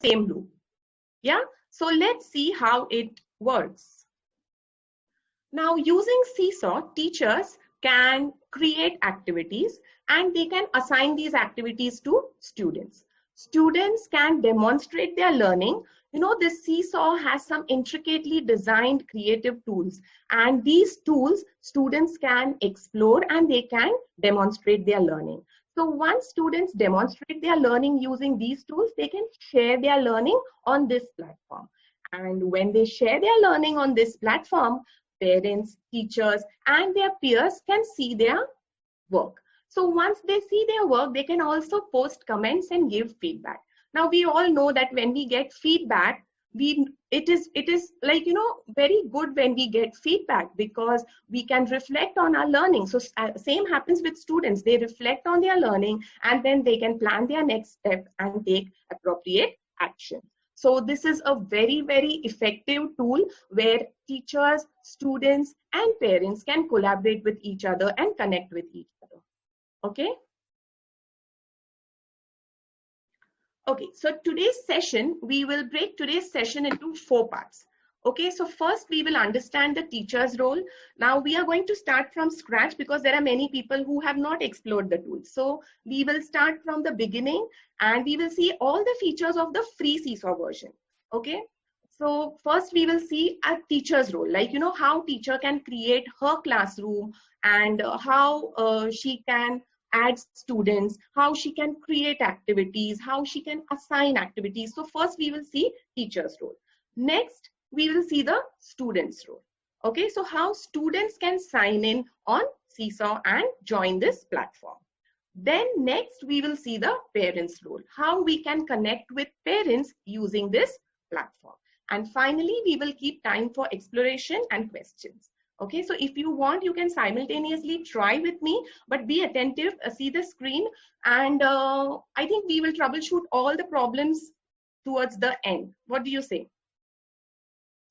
same loop. Yeah, so let's see how it works. Now, using Seesaw, teachers can create activities and they can assign these activities to students. Students can demonstrate their learning. You know, this Seesaw has some intricately designed creative tools, and these tools students can explore and they can demonstrate their learning. So once students demonstrate their learning using these tools, they can share their learning on this platform. And when they share their learning on this platform, parents, teachers, and their peers can see their work. So once they see their work, they can also post comments and give feedback. Now we all know that when we get feedback, it is like, you know, very good when we get feedback, because we can reflect on our learning. So same happens with students. They reflect on their learning and then they can plan their next step and take appropriate action. So this is a very, very effective tool where teachers, students, and parents can collaborate with each other and connect with each other. Okay? Okay, so today's session, we will break today's session into 4 parts. Okay, so first we will understand the teacher's role. Now we are going to start from scratch because there are many people who have not explored the tool. So we will start from the beginning and we will see all the features of the free Seesaw version. Okay, so first we will see a teacher's role, like, you know, how teacher can create her classroom and how she can add students, how she can create activities, how she can assign activities. So first we will see teacher's role. Next, we will see the students' role. Okay, so how students can sign in on Seesaw and join this platform. Then next, we will see the parents' role, how we can connect with parents using this platform. And finally, we will keep time for exploration and questions. Okay, so if you want, you can simultaneously try with me, but be attentive, see the screen, and I think we will troubleshoot all the problems towards the end. What do you say?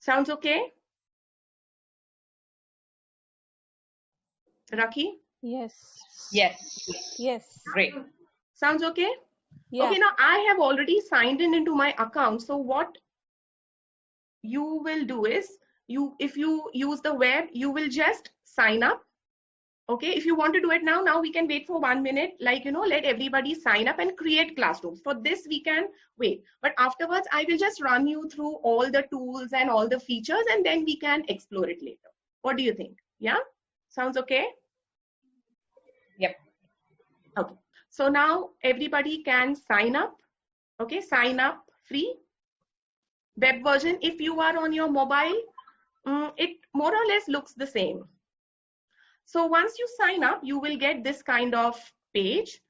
Sounds okay? Rakhi? Yes. Yes. Yes. Great. Sounds okay? Yeah. Okay, now I have already signed in into my account. So what you will do is, if you use the web, you will just sign up. Okay, if you want to do it now we can wait for 1 minute, like, you know, let everybody sign up and create classrooms. For this we can wait, but afterwards I will just run you through all the tools and all the features and then we can explore it later. What do you think? Yeah, sounds okay? Yep. Okay, so now everybody can sign up. Okay, sign up free. Web version, if you are on your mobile, it more or less looks the same. So once you sign up, you will get this kind of page.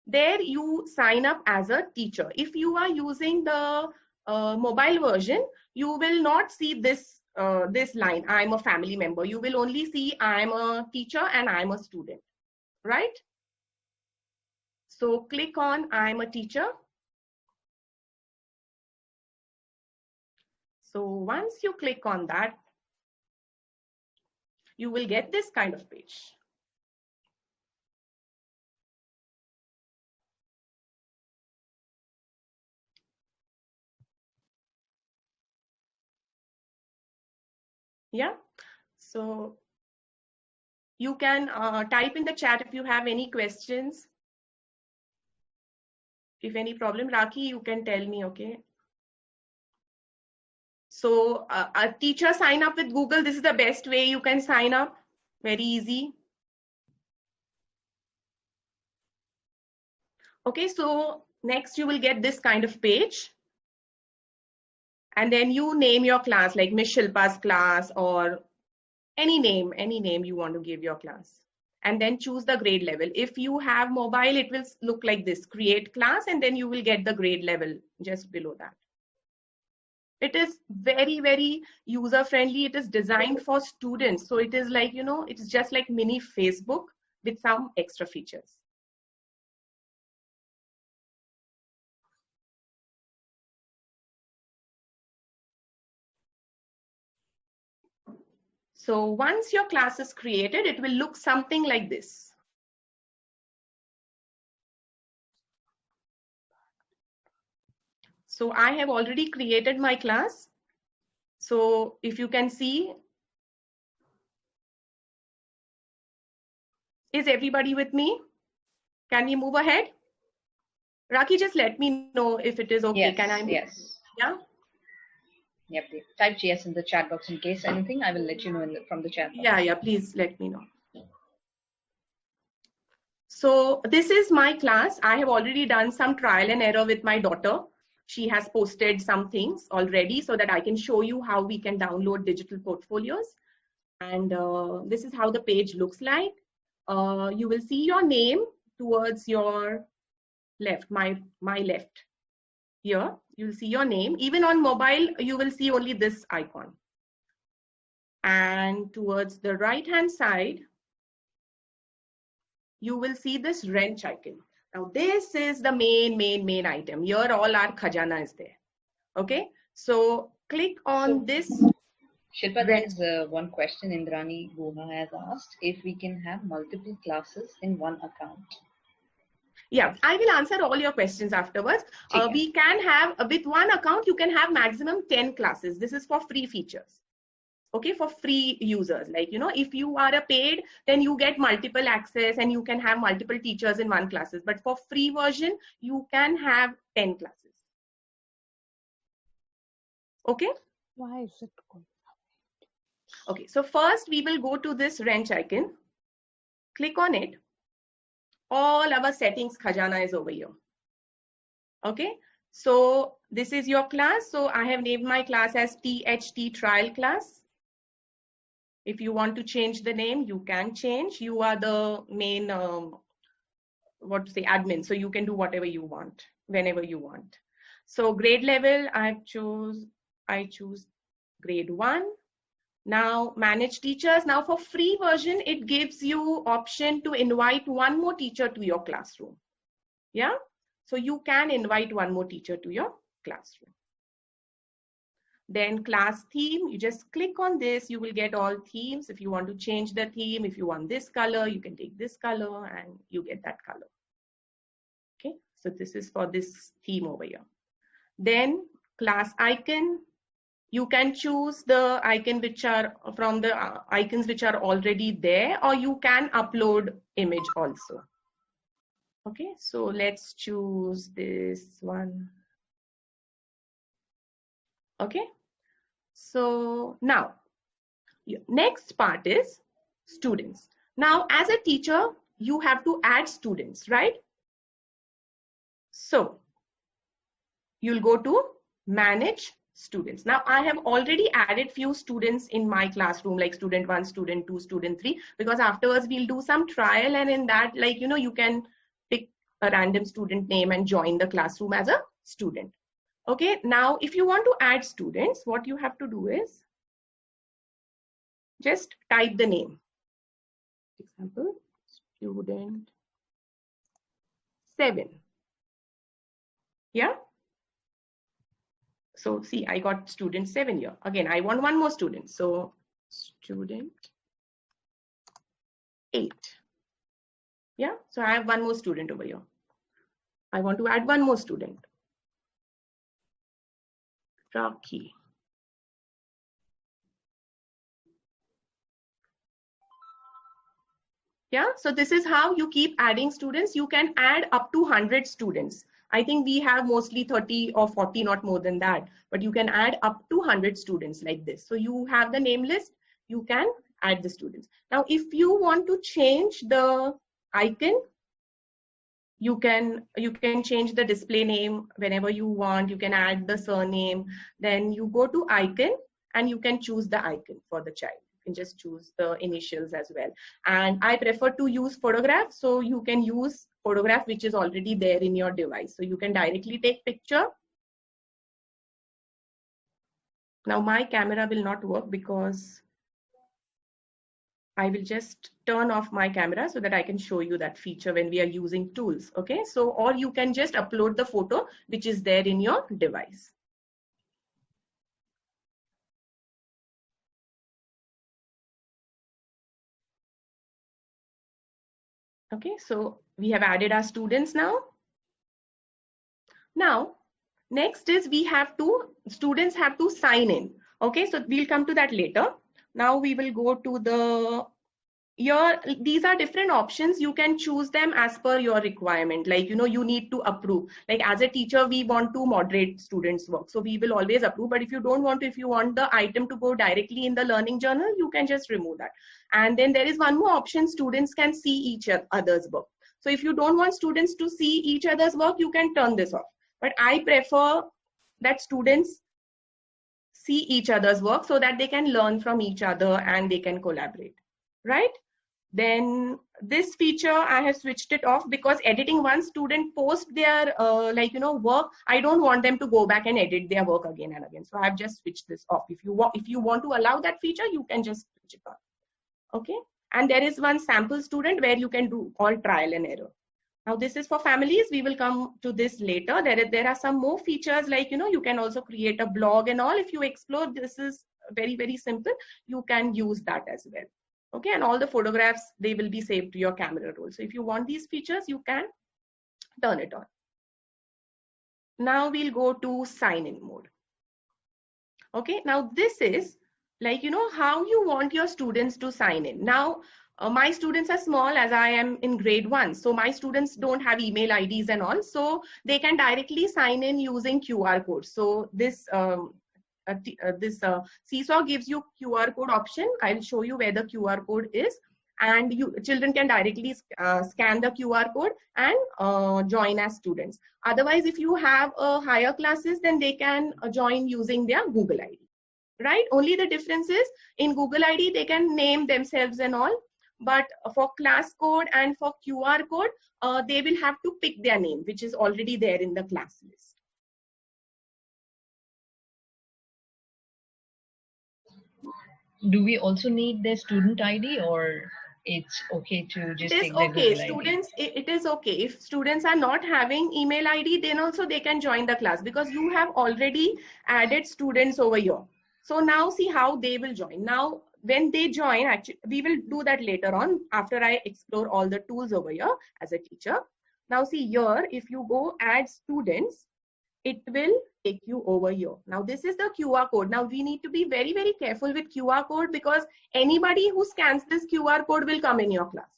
There you sign up as a teacher. If you are using the mobile version, you will not see this this line, I'm a family member. You will only see I'm a teacher and I'm a student, right? So click on I'm a teacher. So once you click on that, you will get this kind of page. Yeah, so you can type in the chat if you have any questions. If any problem, Rakhi, you can tell me, okay? So a teacher sign up with Google, this is the best way you can sign up, very easy. Okay, so next you will get this kind of page. And then you name your class, like Miss Shilpa's class or any name you want to give your class. And then choose the grade level. If you have mobile, it will look like this, create class, and then you will get the grade level just below that. It is very, very user friendly. It is designed for students. So it is like, you know, it's just like mini Facebook with some extra features. So once your class is created, it will look something like this. So I have already created my class. So if you can see, is everybody with me? Can we move ahead? Raki, just let me know if it is okay. Yes, Can I move? yes. Yeah? Yep. Type yes in the chat box in case anything. I will let you know from the chat box. Yeah, please let me know. So this is my class. I have already done some trial and error with my daughter. She has posted some things already so that I can show you how we can download digital portfolios. And this is how the page looks like. You will see your name towards your left, my left. Here, you will see your name. Even on mobile, you will see only this icon. And towards the right-hand side, you will see this wrench icon. Now, this is the main item. Here, all our khajana is there. Okay, so click on this. Shilpa, there is one question Indrani Guha has asked if we can have multiple classes in one account. Yeah, I will answer all your questions afterwards. We can have, with one account, you can have maximum 10 classes. This is for free features. Okay, for free users. Like, you know, if you are a paid, then you get multiple access and you can have multiple teachers in one classes. But for free version, you can have 10 classes. Okay. Why is it called? Okay, so first we will go to this wrench icon. Click on it. All our settings khajana is over here. Okay, so this is your class. So I have named my class as THT trial class. If you want to change the name, you can change. You are the main, admin. So you can do whatever you want, whenever you want. So grade level, I choose grade 1. Now manage teachers. Now for free version, it gives you option to invite one more teacher to your classroom. Yeah. So you can invite one more teacher to your classroom. Then class theme, you just click on this, you will get all themes. If you want to change the theme, if you want this color, you can take this color and you get that color. Okay, so this is for this theme over here. Then class icon, you can choose the icon which are from the icons which are already there, or you can upload image also. Okay, so let's choose this one. Okay. So now, next part is students. Now, as a teacher, you have to add students, right? So, you'll go to manage students. Now, I have already added few students in my classroom, like student 1, student 2, student 3, because afterwards we'll do some trial, and in that, like, you know, you can pick a random student name and join the classroom as a student. Okay, now if you want to add students, what you have to do is just type the name. Example, student 7. Yeah. So see, I got student 7 here. Again, I want one more student. So student 8. Yeah. So I have one more student over here. I want to add one more student. Rocky. Yeah, so this is how you keep adding students. You can add up to 100 students. I think we have mostly 30 or 40, not more than that, but you can add up to 100 students like this. So you have the name list, you can add the students. Now, if you want to change the icon, you can change the display name whenever you want. You can add the surname. Then you go to icon and you can choose the icon for the child. You can just choose the initials as well. And I prefer to use photograph. So you can use photograph which is already there in your device. So you can directly take picture. Now my camera will not work because I will just turn off my camera so that I can show you that feature when we are using tools. Okay, so or you can just upload the photo which is there in your device. Okay, so we have added our students now. Now, Next is students have to sign in. Okay, so we'll come to that later. Now we will go to the, these are different options. You can choose them as per your requirement. Like, you need to approve. Like as a teacher, we want to moderate students' work. So we will always approve. But if you don't want to, if you want the item to go directly in the learning journal, you can just remove that. And then there is one more option, students can see each other's work. So if you don't want students to see each other's work, you can turn this off. But I prefer that students see each other's work so that they can learn from each other and they can collaborate, right? Then this feature, I have switched it off because editing, one student post their work, I don't want them to go back and edit their work again and again. So I've just switched this off. If you want to allow that feature, you can just switch it on. Okay. And there is one sample student where you can do all trial and error. Now this is for families. We will come to this later. There are some more features like, you can also create a blog and all. If you explore, this is very, very simple. You can use that as well. Okay, and all the photographs, they will be saved to your camera roll. So if you want these features, you can turn it on. Now we'll go to sign in mode. Okay, now this is like, how you want your students to sign in. Now, my students are small as I am in grade 1. So my students don't have email IDs and all. So they can directly sign in using QR code. So this Seesaw gives you QR code option. I'll show you where the QR code is, and children can directly scan the QR code and join as students. Otherwise, if you have higher classes, then they can join using their Google ID, right? Only the difference is in Google ID, they can name themselves and all, but for class code and for QR code, they will have to pick their name, which is already there in the class list. Do we also need their student ID, or it's okay to just take their Google ID? Students, it is okay. If students are not having email ID, then also they can join the class because you have already added students over here. So now see how they will join. Now, when they join, actually, we will do that later on after I explore all the tools over here as a teacher. Now see here, if you go add students, it will take you over here. Now this is the QR code. Now we need to be very, very careful with QR code because anybody who scans this QR code will come in your class.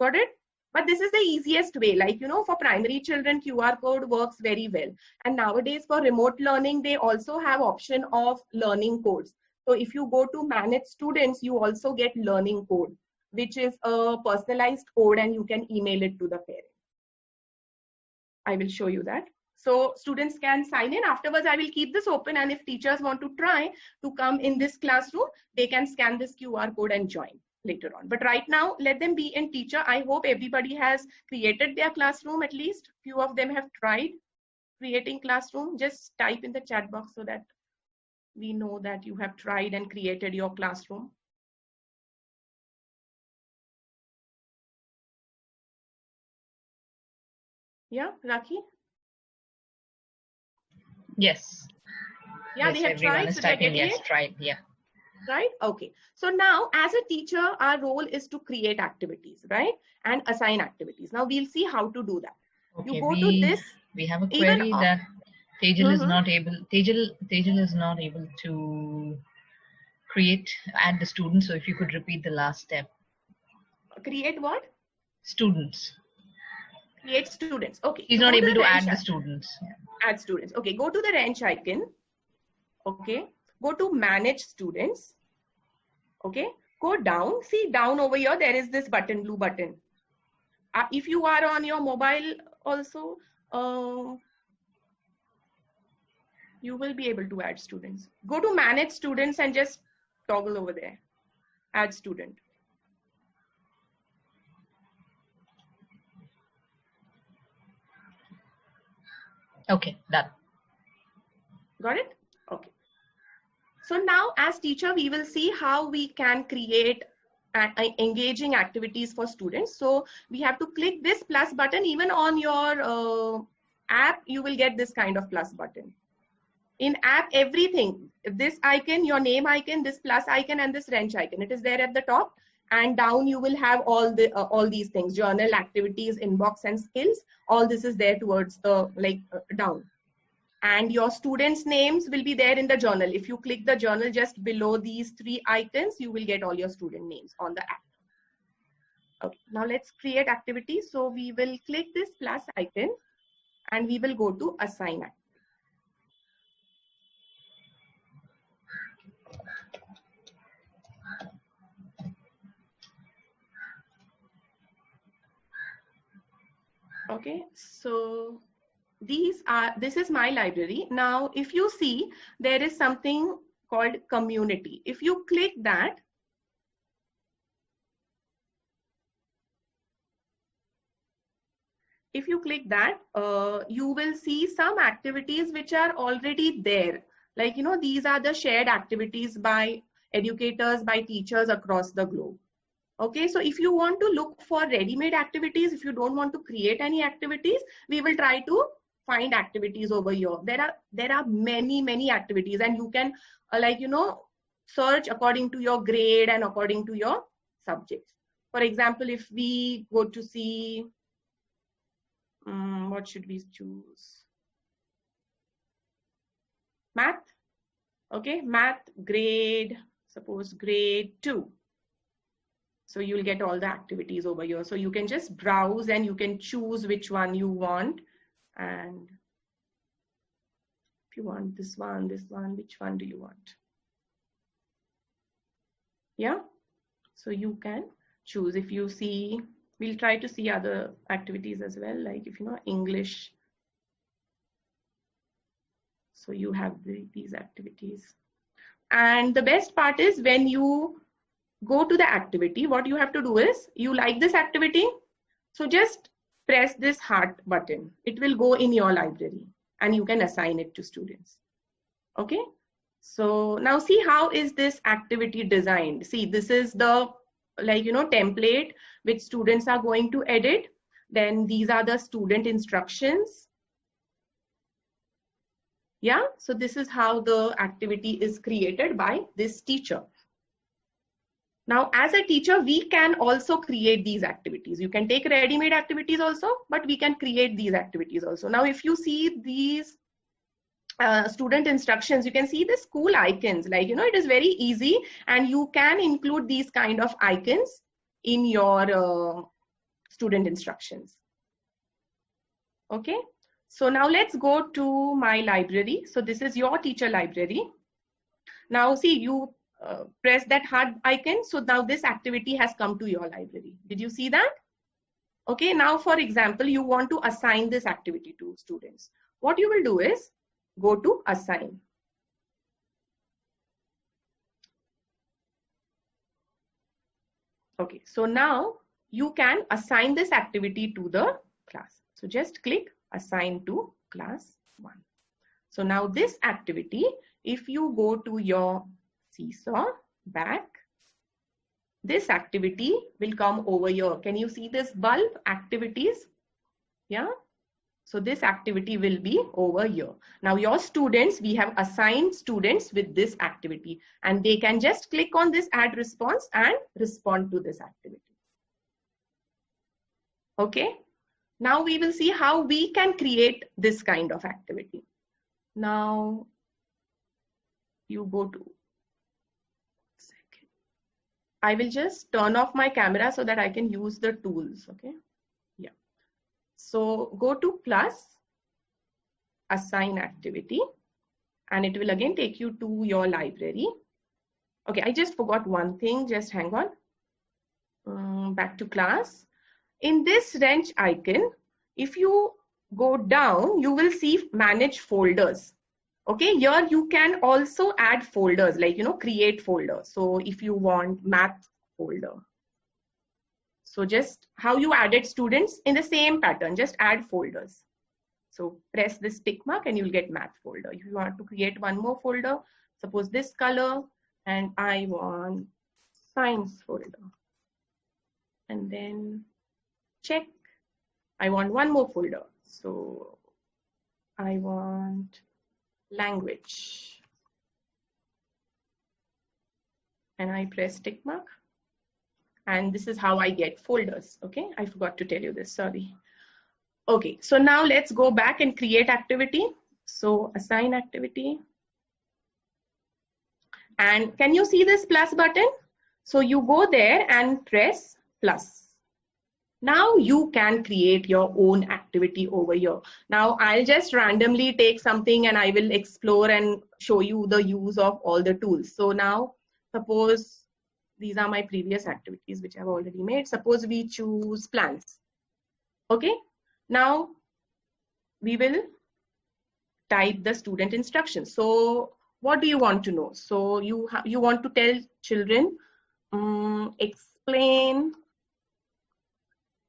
Got it? But this is the easiest way. Like, for primary children, QR code works very well. And nowadays for remote learning, they also have option of learning codes. So if you go to manage students, you also get learning code, which is a personalized code and you can email it to the parent. I will show you that. So students can sign in. Afterwards, I will keep this open, and if teachers want to try to come in this classroom, they can scan this QR code and join later on. But right now, let them be in teacher. I hope everybody has created their classroom. At least few of them have tried creating classroom. Just type in the chat box so that we know that you have tried and created your classroom. Yeah, Rakhi? Yes. Yeah, yes, they have everyone tried. is typing yes, tried. Yeah. Right? Okay. So now as a teacher, our role is to create activities, right? And assign activities. Now we'll see how to do that. Okay, you go to this. We have a query that Tejal is not able, Tejal is not able to add the students. So if you could repeat the last step. Create what? Students. Create students. Okay. He's not able to add the students. Add students. Okay. Go to the wrench icon. Okay. Go to manage students. Okay. Go down. See down over here, there is this button, blue button. If you are on your mobile also, you will be able to add students. Go to manage students and just toggle over there. Add student. Okay, done. Got it? Okay. So now as teacher, we will see how we can create engaging activities for students. So we have to click this plus button. Even on your app, you will get this kind of plus button. In app, everything, this icon, your name icon, this plus icon, and this wrench icon, it is there at the top. And down you will have all these things: journal, activities, inbox, and skills. All this is there towards the down. and your students' names will be there in the journal. If you click the journal just below these 3 icons, you will get all your student names on the app. Okay, now let's create activity. So we will click this plus icon and we will go to assign activity. Okay, so this is my library. Now, if you see, there is something called community. If you click that, you will see some activities which are already there. Like, you know, these are the shared activities by educators, by teachers across the globe. Okay, so if you want to look for ready-made activities, if you don't want to create any activities, we will try to find activities over here. There are many activities, and you can like, you know, search according to your grade and according to your subjects. For example, if we go to see, what should we choose? Math. Okay, math grade, suppose grade 2. So you'll get all the activities over here. So you can just browse and you can choose which one you want. And if you want this one, which one do you want? Yeah. So you can choose. If you see, we'll try to see other activities as well. Like if you know English. So you have these activities. And the best part is when you go to the activity, what you have to do is, you like this activity, so just press this heart button. It will go in your library and you can assign it to students. Okay, so now see how is this activity designed. See, this is the, like, you know, template which students are going to edit. Then these are the student instructions. Yeah, so this is how the activity is created by this teacher. Now, as a teacher, we can also create these activities. You can take ready-made activities also, but we can create these activities also. Now, if you see these student instructions, you can see the school icons. Like, you know, it is very easy, and you can include these kind of icons in your student instructions. Okay, so now let's go to my library. So this is your teacher library. Now, see, you press that heart icon. So now this activity has come to your library. Did you see that? Okay, now for example, you want to assign this activity to students. What you will do is go to assign. Okay, so now you can assign this activity to the class. So just click assign to class 1. So now this activity, if you go to your Seesaw back, this activity will come over here. Can you see this bulb activities? Yeah. So this activity will be over here. Now your students, we have assigned students with this activity, and they can just click on this add response and respond to this activity. Okay. Now we will see how we can create this kind of activity. Now you go to, I will just turn off my camera so that I can use the tools. Okay. Yeah. So go to plus assign activity, and it will again take you to your library. Okay. I just forgot one thing. Just hang on. Back to class. In this wrench icon, if you go down, you will see manage folders. Okay, here you can also add folders, like, you know, create folders. So if you want math folder, so just how you added students in the same pattern, just add folders. So press this tick mark and you'll get math folder. If you want to create one more folder, suppose this color, and I want science folder, and then check, I want one more folder. So I want language, and I press tick mark, and this is how I get folders. Okay, I forgot to tell you this, sorry. Okay, so now let's go back and create activity. So assign activity. And can you see this plus button? So you go there and press plus. Now you can create your own activity over here. Now I'll just randomly take something and I will explore and show you the use of all the tools. So now suppose these are my previous activities which I've already made. Suppose we choose plants. Okay. Now we will type the student instructions. So what do you want to know? So you want to tell children, explain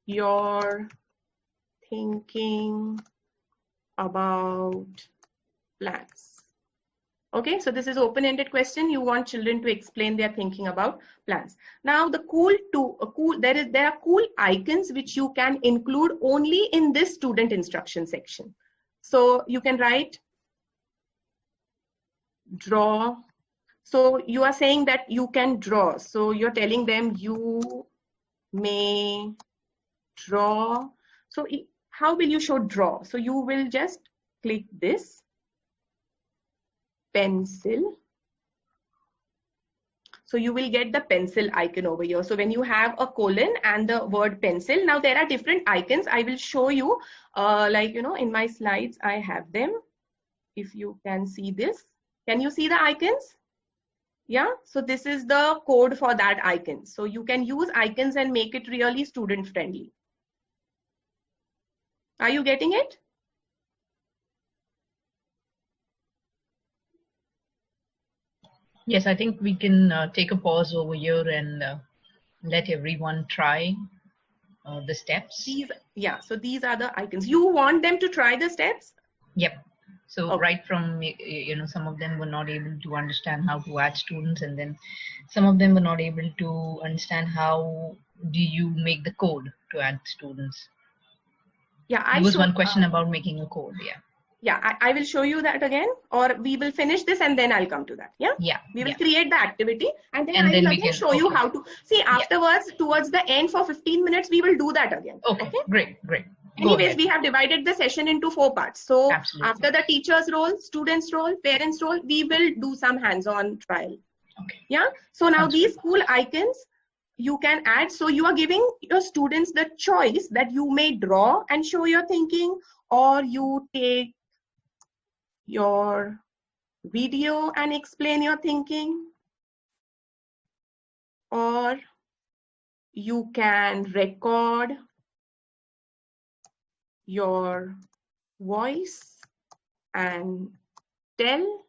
your thinking about plants. Okay, so this is open-ended question. You want children to explain their thinking about plants. Now the there are cool icons which you can include only in this student instruction section. So you can write draw. So you are saying that you can draw. So you're telling them you may draw. So how will you show draw? So you will just click this pencil. So you will get the pencil icon over here. So when you have a colon and the word pencil, now there are different icons. I will show you, like, in my slides, I have them. If you can see this, can you see the icons? Yeah, so this is the code for that icon. So you can use icons and make it really student friendly. Are you getting it? Yes, I think we can take a pause over here and let everyone try the steps. So these are the icons. You want them to try the steps? Yep. So okay. Right from, some of them were not able to understand how to add students, and then some of them were not able to understand how do you make the code to add students. Yeah, there was one question about making a code. Yeah, I will show you that again, or we will finish this and then I'll come to that. Yeah, we will create the activity and then I will again show you how to see afterwards. Towards the end, for 15 minutes we will do that again. Okay? Great. Anyways, we have divided the session into 4 parts. So after the teacher's role, student's role, parents' role, we will do some hands-on trial. Okay. Yeah. So now these cool icons you can add. So you are giving your students the choice that you may draw and show your thinking, or you take your video and explain your thinking, or you can record your voice and tell.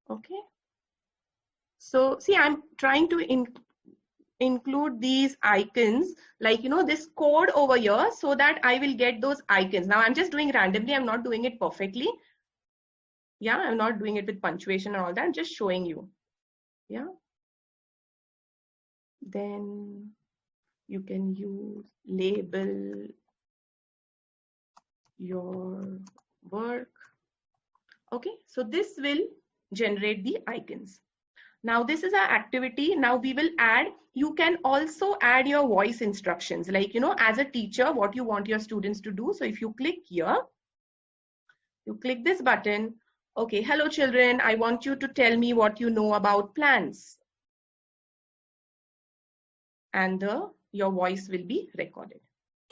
Okay, so see, I'm trying to include these icons, like this code over here, so that I will get those icons. Now I'm just doing randomly, I'm not doing it perfectly. Yeah, I'm not doing it with punctuation and all that. I'm just showing you. Yeah. Then you can use label your work. Okay, so this will generate the icons. Now this is our activity. Now we will add, you can also add your voice instructions, like, as a teacher, what you want your students to do. So if you click here, you click this button. Okay, hello children, I want you to tell me what you know about plants. And your voice will be recorded.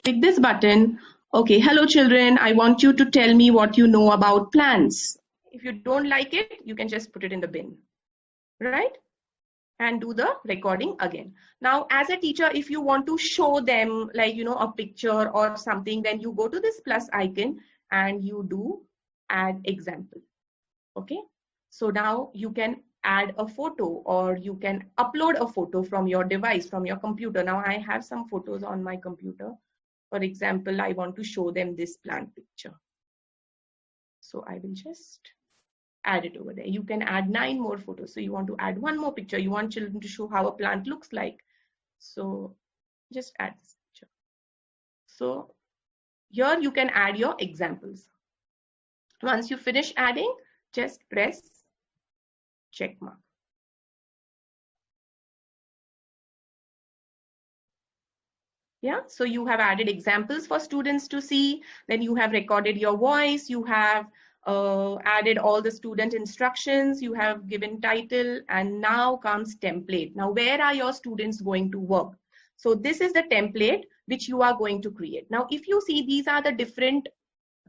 Click this button. Okay, hello children, I want you to tell me what you know about plants. If you don't like it, you can just put it in the bin, right? And do the recording again. Now, as a teacher, if you want to show them, like, a picture or something, then you go to this plus icon and you do add example. Okay, so now you can add a photo, or you can upload a photo from your device, from your computer. Now I have some photos on my computer. For example, I want to show them this plant picture. So I will just add it over there. You can add 9 more photos. So you want to add 1 more picture. You want children to show how a plant looks like. So just add this picture. So here you can add your examples. Once you finish adding, just press check mark. Yeah, so you have added examples for students to see. Then you have recorded your voice. You have added all the student instructions, you have given title, and now comes template. Now, where are your students going to work? So this is the template which you are going to create. Now, if you see, these are the different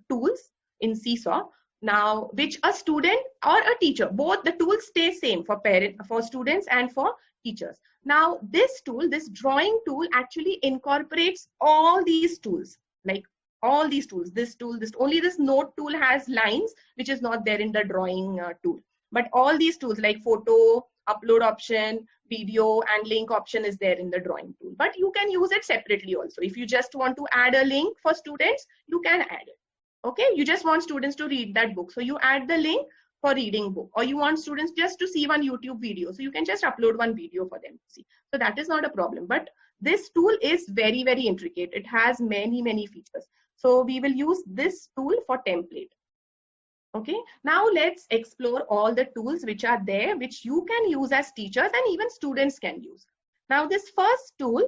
tools in Seesaw. Now, which a student or a teacher, both the tools stay same for for students and for teachers. Now, this tool, this drawing tool, actually incorporates all these tools, like all these tools. This tool, only this note tool has lines, which is not there in the drawing tool. But all these tools like photo, upload option, video, and link option is there in the drawing tool. But you can use it separately also. If you just want to add a link for students, you can add it. Okay, you just want students to read that book, so you add the link for reading book. Or you want students just to see one YouTube video, so you can just upload one video for them to see. So that is not a problem. But this tool is very, very intricate. It has many, many features. So we will use this tool for template. Okay, now let's explore all the tools which are there, which you can use as teachers and even students can use. Now, this first tool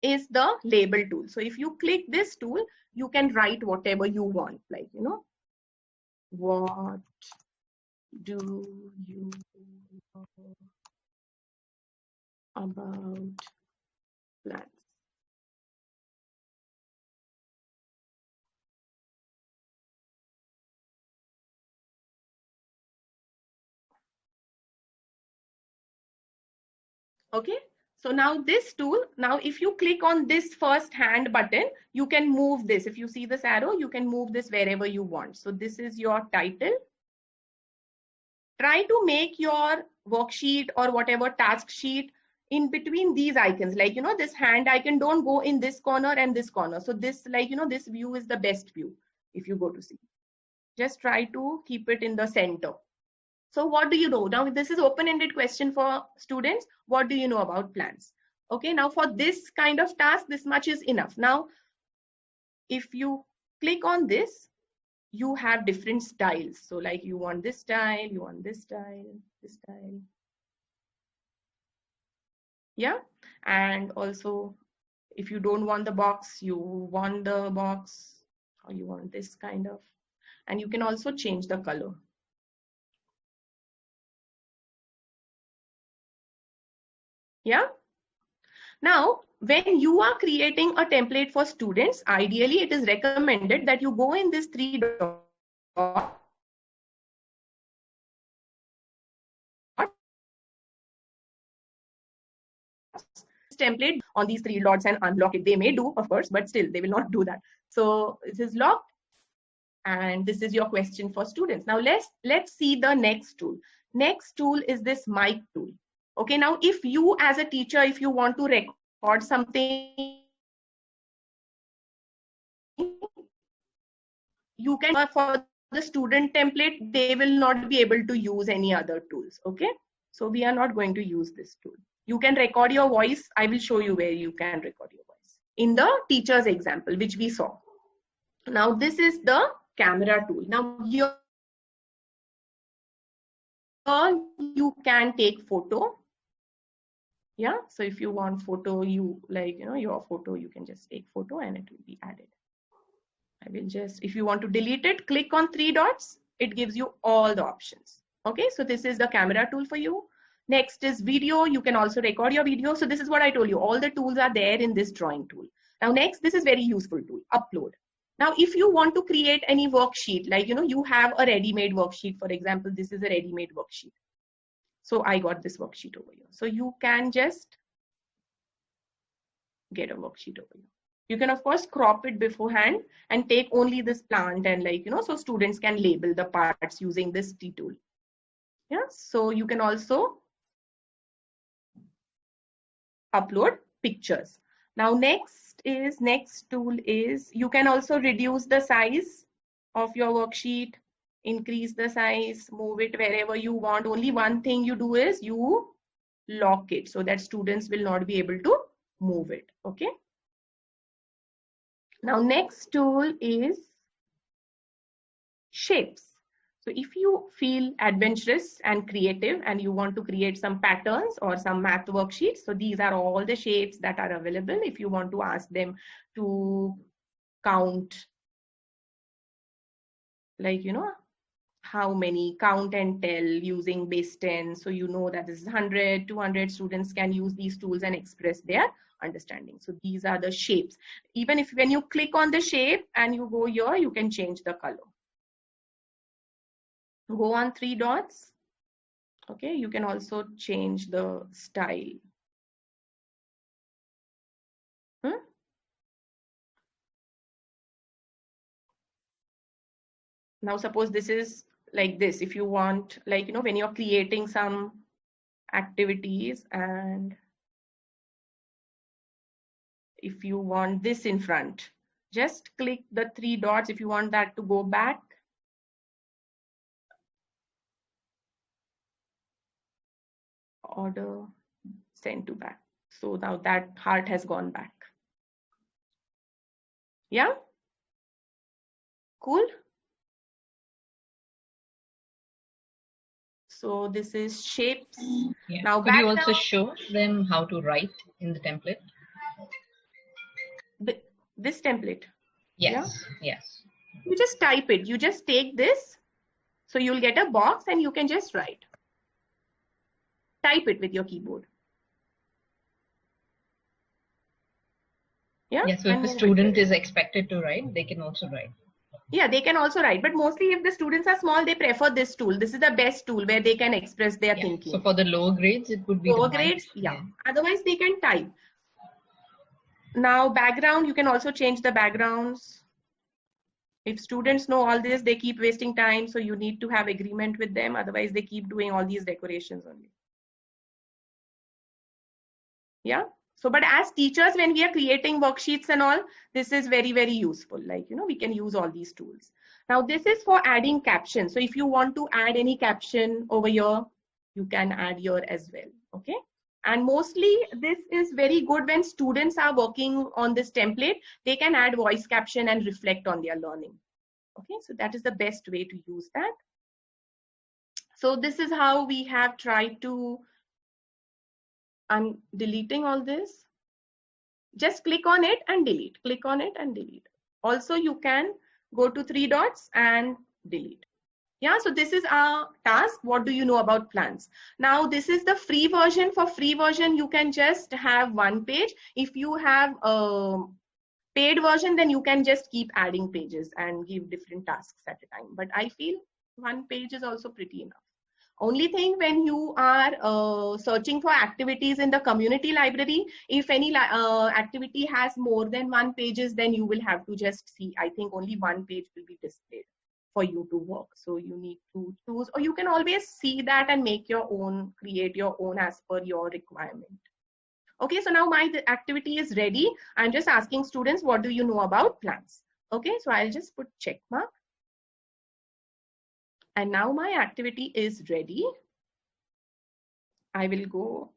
is the label tool. So if you click this tool, you can write whatever you want, like, you know, what do you know about plants? Okay, so now this tool, now if you click on this first hand button, you can move this. If you see this arrow, you can move this wherever you want. So this is your title. Try to make your worksheet or whatever task sheet in between these icons, like, you know, this hand icon, don't go in this corner and this corner. So this, like, you know, this view is the best view. If you go to see, just try to keep it in the center. So what do you know? Now, this is open-ended question for students. What do you know about plants? Okay, now for this kind of task, this much is enough. Now, if you click on this, you have different styles. So like, you want this style, you want this style, this style. Yeah, and also if you don't want the box, you want the box, or you want this kind of, and you can also change the color. Yeah. Now, when you are creating a template for students, ideally it is recommended that you go in this 3 dots template on these 3 dots and unlock it. They may do, of course, but still they will not do that. So this is locked, and this is your question for students. Now let's see the next tool. Next tool is this mic tool. Okay, now if you as a teacher, if you want to record something, you can, for the student template, they will not be able to use any other tools. Okay, so we are not going to use this tool. You can record your voice. I will show you where you can record your voice in the teacher's example, which we saw. Now this is the camera tool. Now here you can take photo. Yeah, so if you want photo, you like, you know, your photo, you can just take photo and it will be added. I will just, if you want to delete it, click on 3 dots. It gives you all the options. Okay, so this is the camera tool for you. Next is video. You can also record your video. So this is what I told you. All the tools are there in this drawing tool. Now next, this is very useful tool, upload. Now, if you want to create any worksheet, like, you know, you have a ready-made worksheet, for example, this is a ready-made worksheet. So I got this worksheet over here. So you can just get a worksheet over here. You can, of course, crop it beforehand and take only this plant and, like, you know, so students can label the parts using this T tool. Yeah, so you can also upload pictures. Now next tool is, you can also reduce the size of your worksheet, increase the size, move it wherever you want. Only one thing you do is you lock it so that students will not be able to move it. Okay. Now next tool is shapes. So if you feel adventurous and creative and you want to create some patterns or some math worksheets, so these are all the shapes that are available. If you want to ask them to count, like, you know, how many, count and tell using base 10. So you know that this is 100, 200 students can use these tools and express their understanding. So these are the shapes. Even if when you click on the shape and you go here, you can change the color. Go on 3 dots. Okay, you can also change the style. Now suppose this is like this. If you want, like, you know, when you're creating some activities, and if you want this in front, just click the 3 dots. If you want that to go back, order, send to back. So now that heart has gone back. Yeah, cool. So this is shapes. Yeah. Now could you also show them how to write in the template? This template. Yes. Yeah? Yes. You just type it. You just take this. So you'll get a box and you can just write. Type it with your keyboard. Yeah. Yeah. So if a student is expected to write, they can also write. Yeah, they can also write, but mostly if the students are small, they prefer this tool. This is the best tool where they can express their thinking. So for the lower grades, it would be lower grades. Yeah. Otherwise, they can type. Now, background, you can also change the backgrounds. If students know all this, they keep wasting time. So you need to have agreement with them. Otherwise, they keep doing all these decorations only. Yeah. So, but as teachers, when we are creating worksheets and all, this is very, very useful. Like, you know, we can use all these tools. Now, this is for adding captions. So if you want to add any caption over here, you can add here as well. Okay. And mostly this is very good when students are working on this template. They can add voice caption and reflect on their learning. Okay. So that is the best way to use that. So this is how we have tried to, I'm deleting all this. Just click on it and delete. Click on it and delete. Also, you can go to 3 dots and delete. Yeah, so this is our task. What do you know about plants? Now, this is the free version. For free version, you can just have 1 page. If you have a paid version, then you can just keep adding pages and give different tasks at a time. But I feel 1 page is also pretty enough. Only thing, when you are searching for activities in the community library, if any activity has more than 1 pages, then you will have to just see, I think only 1 page will be displayed for you to work. So you need to choose, or you can always see that and make your own, create your own as per your requirement. Okay, so now my activity is ready. I'm just asking students, what do you know about plants? Okay, so I'll just put check mark. And now my activity is ready. I will go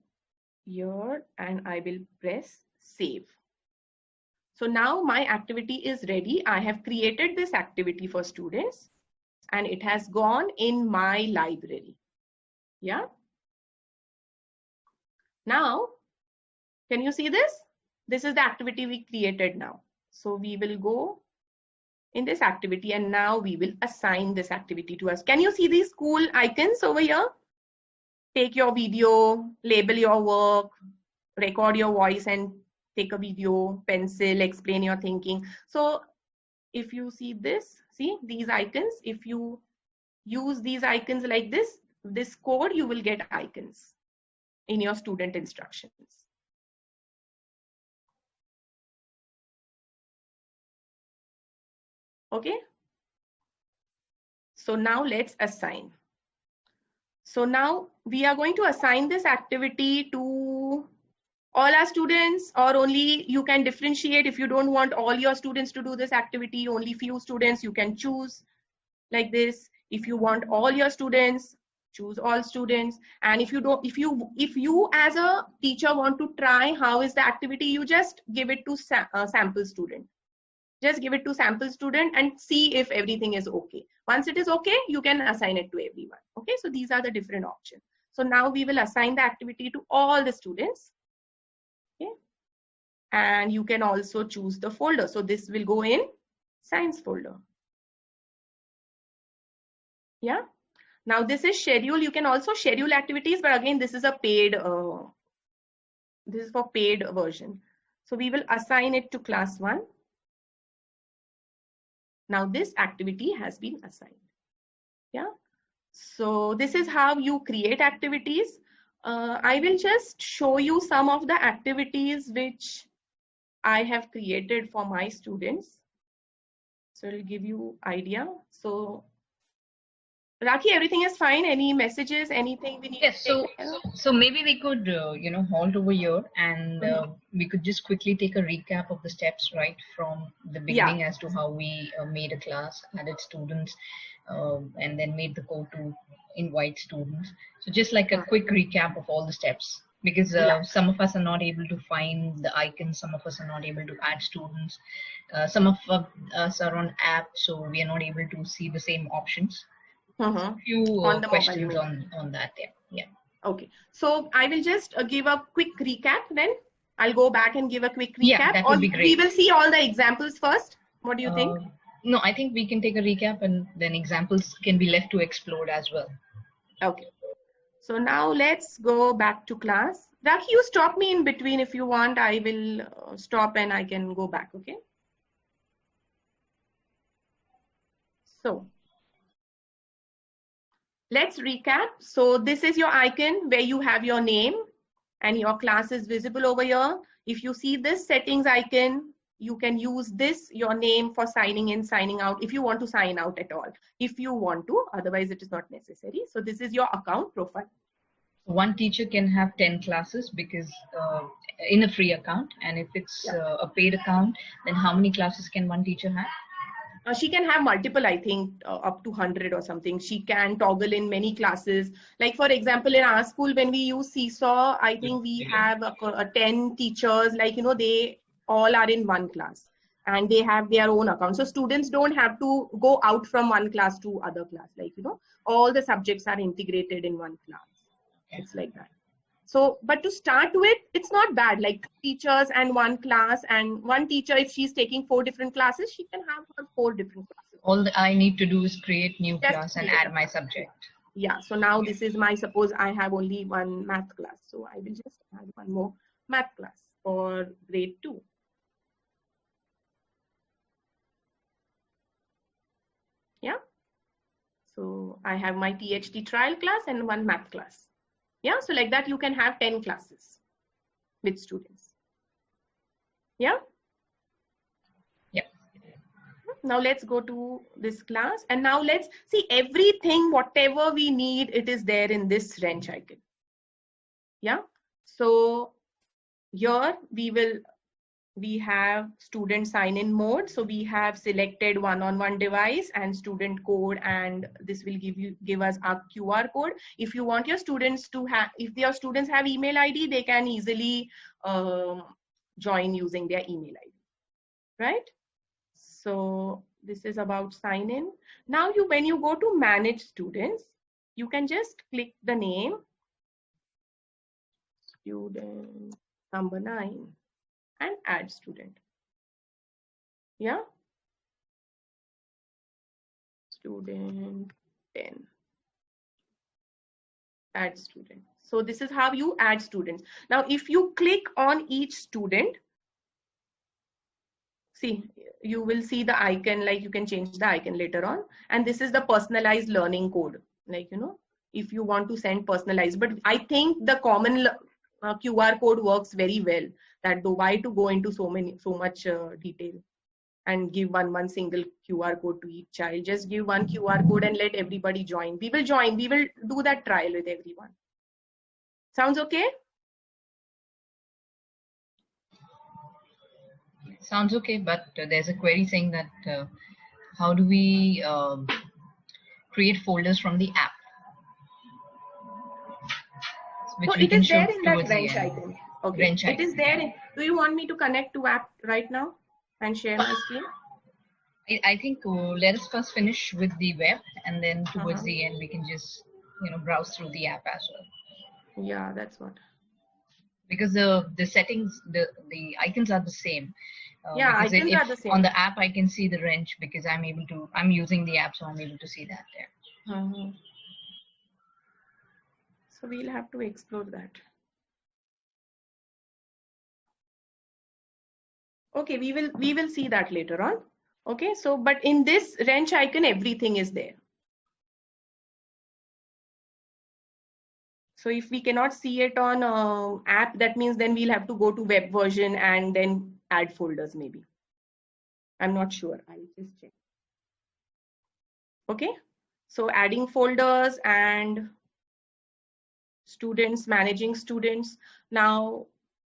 here and I will press save. So now my activity is ready. I have created this activity for students and it has gone in my library. Yeah. Now, can you see this? This is the activity we created now. So we will go in this activity and now we will assign this activity to us. Can you see these cool icons over here? Take your video, label your work, record your voice and take a video, pencil, explain your thinking. So if you see this, see these icons, if you use these icons like this code, you will get icons in your student instructions. Okay. So now let's assign. So now we are going to assign this activity to all our students, or only you can differentiate. If you don't want all your students to do this activity, only few students, you can choose like this. If you want all your students, choose all students. And if you don't, if you as a teacher want to try how is the activity, you just give it to sample student. Just give it to sample student and see if everything is okay. Once it is okay, you can assign it to everyone. Okay, so these are the different options. So now we will assign the activity to all the students. Okay, and you can also choose the folder. So this will go in science folder. Yeah. Now this is schedule. You can also schedule activities, but again, this is a paid, this is for paid version. So we will assign it to class 1. Now this activity has been assigned. Yeah. So this is how you create activities. I will just show you some of the activities which I have created for my students. So it'll give you idea. So Rakhi, everything is fine? Any messages, anything we need Yes, to take care of? so maybe we could, halt over here, and we could just quickly take a recap of the steps right from the beginning as to how we made a class, added students, and then made the code to invite students. So just like a quick recap of all the steps, because some of us are not able to find the icons, some of us are not able to add students, some of us are on app, so we are not able to see the same options. Few on the questions mobile on that. Yeah. Okay, so I will just give a quick recap. Then I'll go back and give a quick recap. Yeah, that would be great. We will see all the examples first. What do you think? No, I think we can take a recap and then examples can be left to explode as well. Okay. So now let's go back to class. Rakhi, you stop me in between if you want. I will stop and I can go back. Okay. So let's recap. So this is your icon where you have your name and your class is visible over here. If you see this settings icon, you can use this, your name, for signing in, signing out, if you want to sign out at all. If you want to, otherwise it is not necessary. So this is your account profile. One teacher can have 10 classes because in a free account, and if it's a paid account, then how many classes can one teacher have? She can have multiple, I think up to 100 or something. She can toggle in many classes. Like for example, in our school, when we use Seesaw, I think we have 10 teachers, like, they all are in one class and they have their own account. So students don't have to go out from one class to other class. Like, all the subjects are integrated in one class. It's like that. So, but to start with, it's not bad. Like teachers and one class, and one teacher, if she's taking 4 different classes, she can have her 4 different classes. All I need to do is create new class and add my subject. Yeah. So now this is my, suppose I have only one math class. So I will just add one more math class for grade 2. Yeah. So I have my THT trial class and one math class. Yeah, so like that you can have 10 classes with students. Yeah? Yeah. Now let's go to this class, and now let's see everything, whatever we need, it is there in this wrench icon. Yeah? So here we have student sign-in mode. So we have selected one-on-one device and student code, and this will give us a QR code. If you want your students to have, if your students have email ID, they can easily join using their email ID, right? So this is about sign-in. Now when you go to manage students, you can just click the name, student number 9. And add student. Yeah. Student 10. Add student. So this is how you add students. Now, if you click on each student, see, you will see the icon, like you can change the icon later on. And this is the personalized learning code. Like, if you want to send personalized, but I think the common QR code works very well. That why to go into so much detail and give one single QR code to each child. Just give one QR code and let everybody join. We will join. We will do that trial with everyone. Sounds okay? Sounds okay, but there's a query saying that how do we create folders from the app? So it is there in that wrench icon. Okay. Wrench it is there. Do you want me to connect to app right now and share my screen? I think let us first finish with the web, and then towards the end we can just browse through the app as well. Yeah, that's what. Because the settings, the icons are the same. Yeah, icons are the same. On the app I can see the wrench because I'm using the app, so I'm able to see that there. So we'll have to explore that. Okay, we will see that later on. Okay, so but in this wrench icon, everything is there. So if we cannot see it on app, that means then we'll have to go to web version and then add folders maybe. I'm not sure. I'll just check. Okay, so adding folders and students, managing students. Now,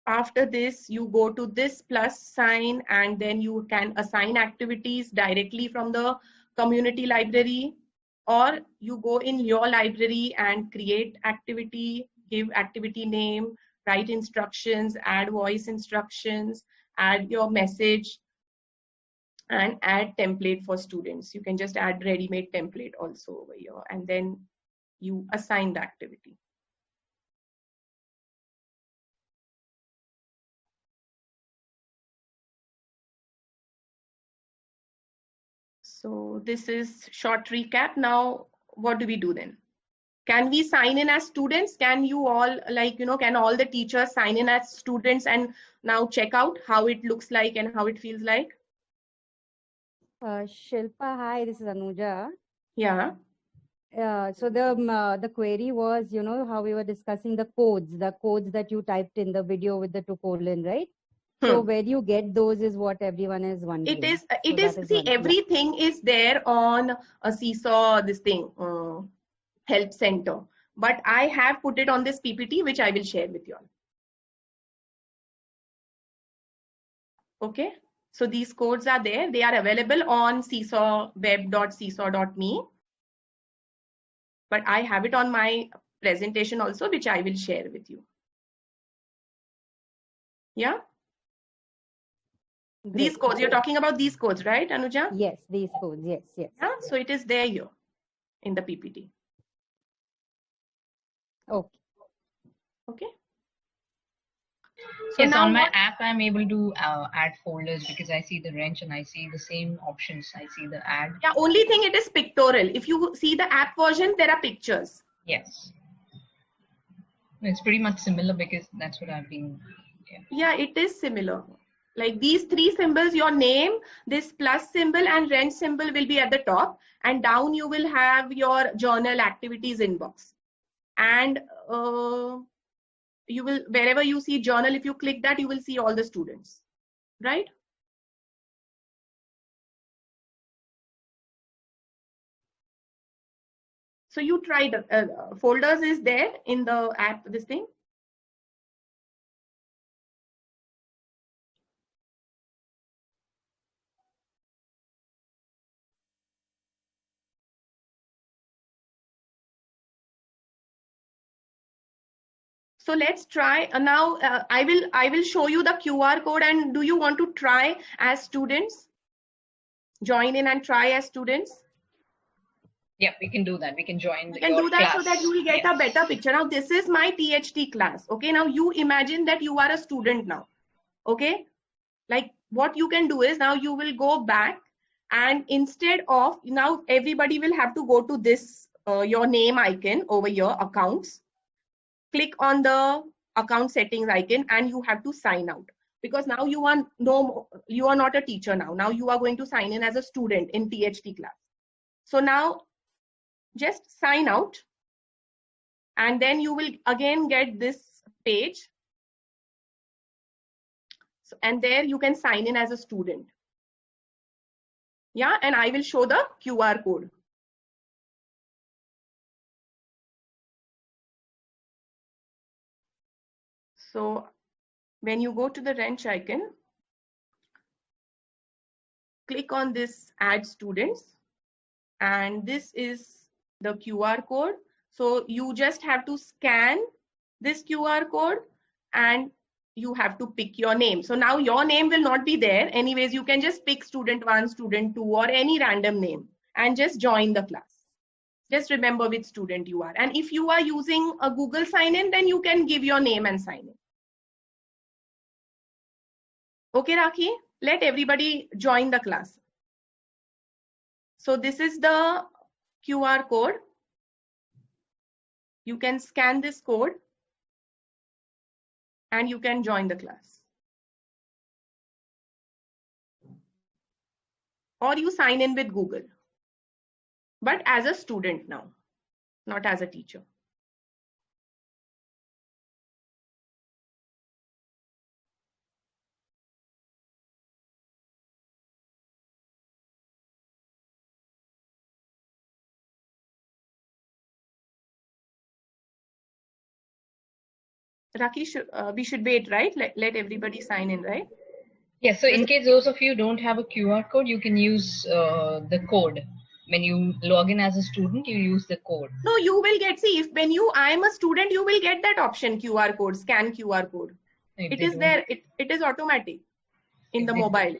after this, you go to this plus sign and then you can assign activities directly from the community library, or you go in your library and create activity, give activity name, write instructions, add voice instructions, add your message, and add template for students. You can just add ready-made template also over here, and then you assign the activity. So this is short recap. Now, what do we do then? Can we sign in as students? Can you all, like, can all the teachers sign in as students and now check out how it looks like and how it feels like? Shilpa, hi, this is Anuja. Yeah. So the query was, how we were discussing the codes that you typed in the video with the 2 colon, right? So where you get those is what everyone is wondering. It is, see, everything is there on a Seesaw, this thing, help center. But I have put it on this PPT, which I will share with you all. Okay. So these codes are there. They are available on Seesaw, web.seesaw.me. But I have it on my presentation also, which I will share with you. Yeah. Great. These codes, you're talking about these codes, right, Anuja? Yes, these codes. Yes. Yeah. So it is there here in the PPT. Okay. So yes, on my app, I'm able to add folders because I see the wrench and I see the same options. I see the add. Yeah, only thing it is pictorial. If you see the app version, there are pictures. Yes. It's pretty much similar because that's what I've been. Yeah, it is similar. Like these 3 symbols, your name, this plus symbol and wrench symbol will be at the top, and down you will have your journal activities inbox. And you will, wherever you see journal, if you click that, you will see all the students, right? So you try the folders is there in the app, this thing. So let's try now. I will show you the QR code, and do you want to try as students? Join in and try as students. Yeah, we can do that. We can join. You can do that so that you will get a better picture. Now this is my THT class. Okay, now you imagine that you are a student now. Okay, like what you can do is now you will go back, and instead of now everybody will have to go to this your name icon over here, accounts. Click on the account settings icon and you have to sign out, because now you are not a teacher now. Now you are going to sign in as a student in THT class. So now just sign out, and then you will again get this page. So, and there you can sign in as a student. Yeah, and I will show the QR code. So when you go to the wrench icon, click on this add students, and this is the QR code. So you just have to scan this QR code and you have to pick your name. So now your name will not be there. Anyways, you can just pick student 1, student 2, or any random name and just join the class. Just remember which student you are. And if you are using a Google sign-in, then you can give your name and sign in. Okay, Rakhi, let everybody join the class. So this is the QR code. You can scan this code and you can join the class. Or you sign in with Google, but as a student now, not as a teacher. Rakesh, we should wait, right? Let everybody sign in, right? Yes, so in case those of you don't have a QR code, you can use the code. When you log in as a student, you use the code. No, you will get, see, if when I am a student, you will get that option, QR code, scan QR code. It is there, it is automatic in the mobile.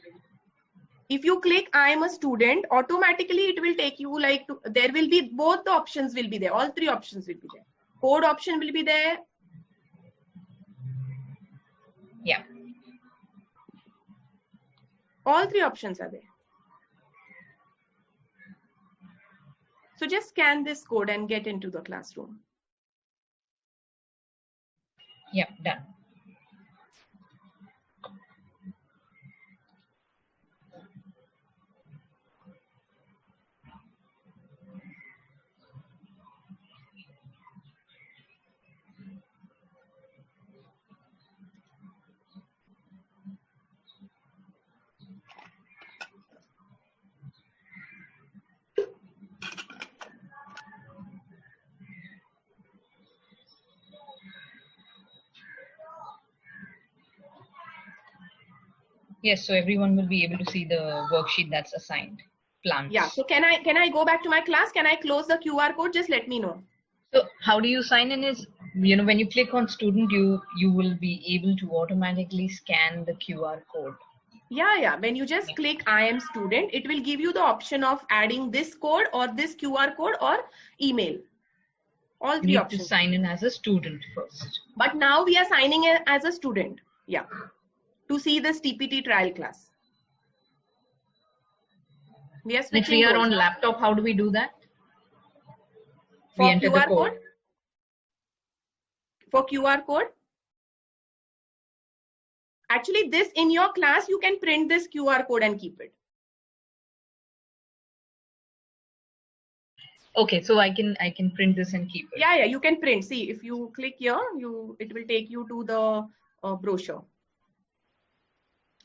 If you click I am a student, automatically it will take you like, there will be, both the options will be there, all three options will be there. Code option will be there. Yeah. All three options are there. So just scan this code and get into the classroom. Yeah, done. Yes, so everyone will be able to see the worksheet that's assigned. Plants. Yeah, so can I go back to my class? Can I close the QR code? Just let me know. So how do you sign in is, when you click on student, you will be able to automatically scan the QR code. Yeah. When you just click I am student, it will give you the option of adding this code or this QR code or email. All three options. To sign in as a student first. But now we are signing in as a student. Yeah. To see this TPT trial class. We are switching. If we are on laptop, how do we do that? For QR code. For QR code. Actually, this in your class, you can print this QR code and keep it. Okay, so I can print this and keep it. Yeah, you can print. See, if you click here, it will take you to the brochure.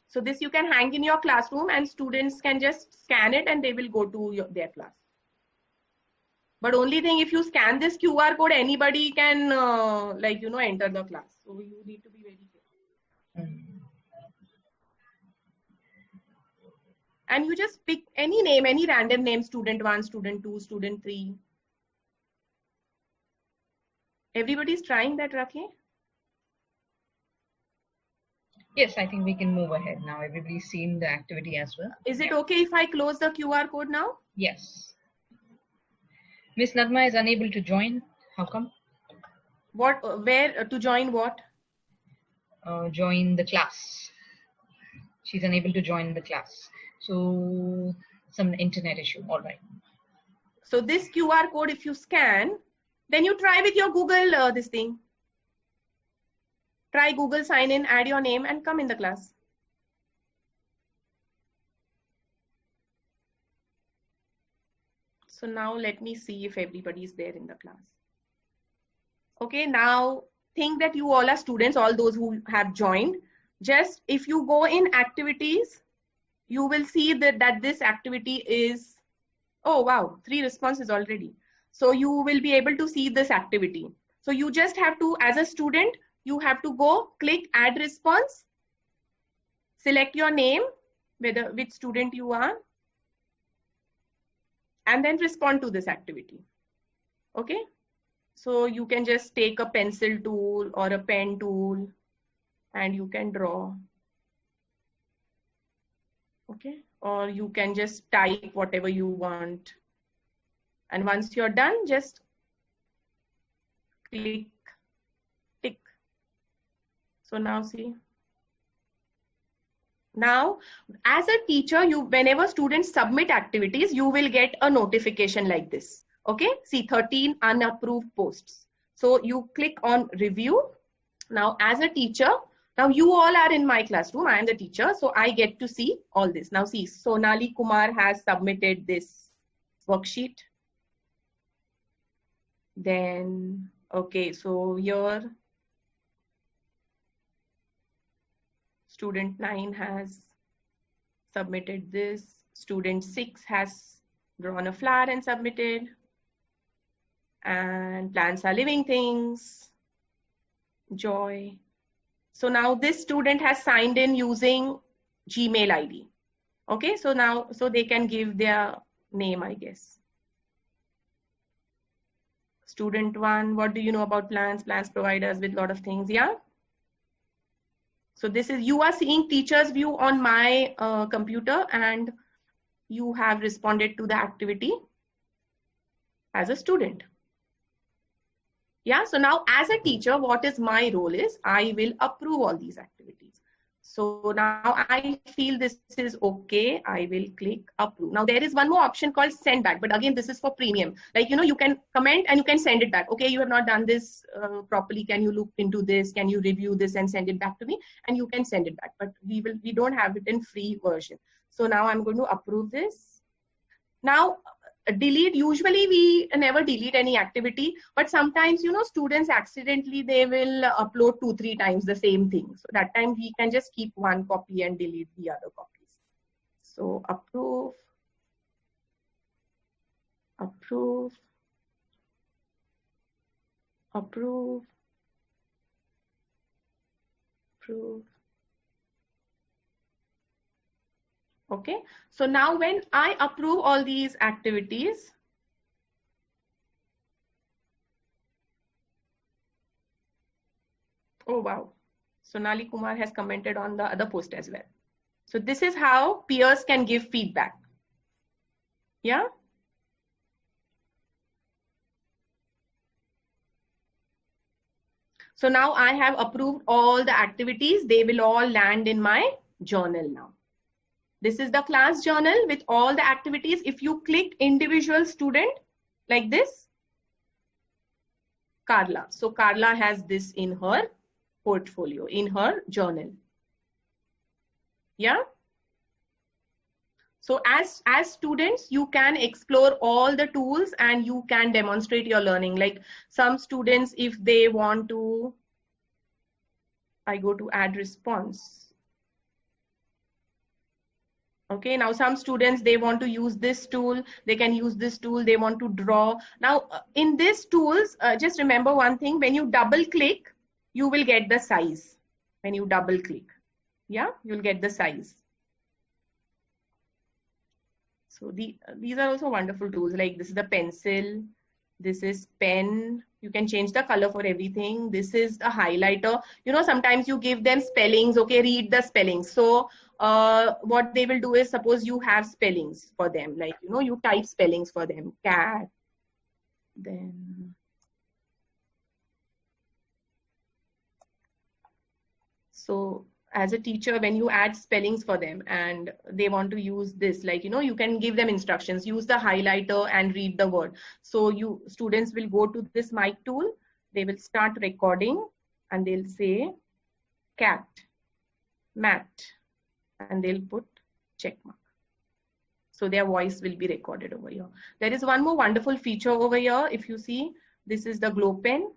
So this you can hang in your classroom and students can just scan it and they will go to their class. But only thing, if you scan this QR code, anybody can enter the class. So you need to be very careful. And you just pick any name, any random name, student 1, student 2, student 3. Everybody's trying that, Rakhi? Yes, I think we can move ahead now. Everybody's seen the activity as well. Is it okay if I close the QR code now? Yes. Miss Nadma is unable to join. How come? What? Where to join what? Join the class. She's unable to join the class. So some internet issue. All right. So this QR code, if you scan, then you try with your Google this thing. Try Google sign in, add your name and come in the class. So now let me see if everybody is there in the class. Okay, now think that you all are students, all those who have joined. Just if you go in activities, you will see that this activity is, oh wow, 3 responses already. So you will be able to see this activity. So you just have to, as a student, you have to go click add response, select your name, which student you are, and then respond to this activity. Okay. So you can just take a pencil tool or a pen tool and you can draw. Okay. Or you can just type whatever you want. And once you're done, just click tick. So now see. Now, as a teacher, whenever students submit activities, you will get a notification like this. Okay, see 13 unapproved posts. So you click on review. Now as a teacher, now you all are in my classroom, I am the teacher, so I get to see all this. Now see, Sonali Kumar has submitted this worksheet. Then, okay, so here student 9 has submitted this. Student 6 has drawn a flower and submitted. And plants are living things. Joy. So now this student has signed in using Gmail ID. Okay, so now, so they can give their name, I guess. Student 1, what do you know about plants? Plants provide us with a lot of things, yeah? So this is, you are seeing teacher's view on my computer, and you have responded to the activity as a student. Yeah, so now as a teacher, what is my role is, I will approve all these activities. So now I feel this is okay, I will click approve. Now there is one more option called send back, but again, this is for premium. Like, you know, you can comment and you can send it back. Okay, you have not done this properly. Can you look into this? Can you review this and send it back to me? And you can send it back, but we don't have it in free version. So now I'm going to approve this. Now, delete, usually we never delete any activity, but sometimes, you know, students accidentally, they will upload 2-3 times the same thing. So that time we can just keep one copy and delete the other copies. So approve, approve, approve, approve. Okay, so now when I approve all these activities, oh wow, Sonali Kumar has commented on the other post as well. So this is how peers can give feedback. Yeah. So now I have approved all the activities. They will all land in my journal now. This is the class journal with all the activities. If you click individual student like this, Carla. So Carla has this in her portfolio, in her journal. Yeah. So as students, you can explore all the tools and you can demonstrate your learning. Like some students, if they want to, I go to add response. Okay, now some students, they want to use this tool, they can use this tool, they want to draw. Now in these tools, just remember one thing, when you double click, you will get the size. When you double click, yeah, you'll get the size. So these are also wonderful tools, like this is the pencil, this is pen, you can change the color for everything. This is a highlighter. You know, sometimes you give them spellings, okay, read the spellings. So what they will do is, suppose you have spellings for them, like, you know, you type spellings for them, cat, then so as a teacher, when you add spellings for them and they want to use this, like, you know, you can give them instructions, use the highlighter and read the word. So students will go to this mic tool, they will start recording and they'll say cat, mat, and they'll put check mark. So their voice will be recorded over here. There is one more wonderful feature over here. If you see, this is the glow pen,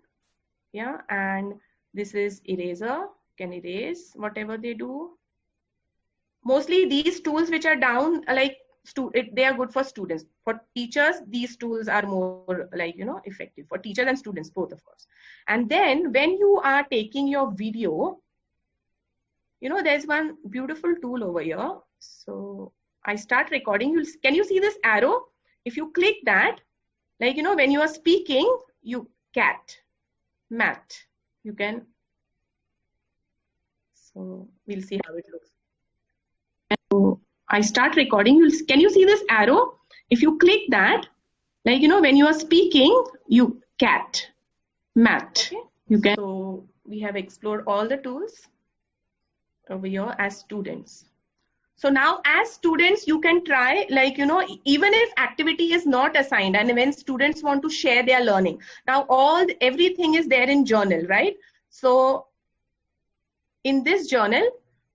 yeah, and this is eraser. Can erase whatever they do. Mostly these tools which are down, like they are good for students. For teachers, these tools are more, like, you know, effective for teachers and students both, of course. And then when you are taking your video, you know, there's one beautiful tool over here. So I start recording. Can you see this arrow? If you click that, like, you know, when you are speaking, you cat, mat, you can. So we'll see how it looks. So I start recording. Can you see this arrow? If you click that, like, you know, when you are speaking, you cat, mat, okay. You can. So we have explored all the tools over here as students. So now as students, you can try, like, you know, even if activity is not assigned, and when students want to share their learning, now everything is there in journal, right? So in this journal,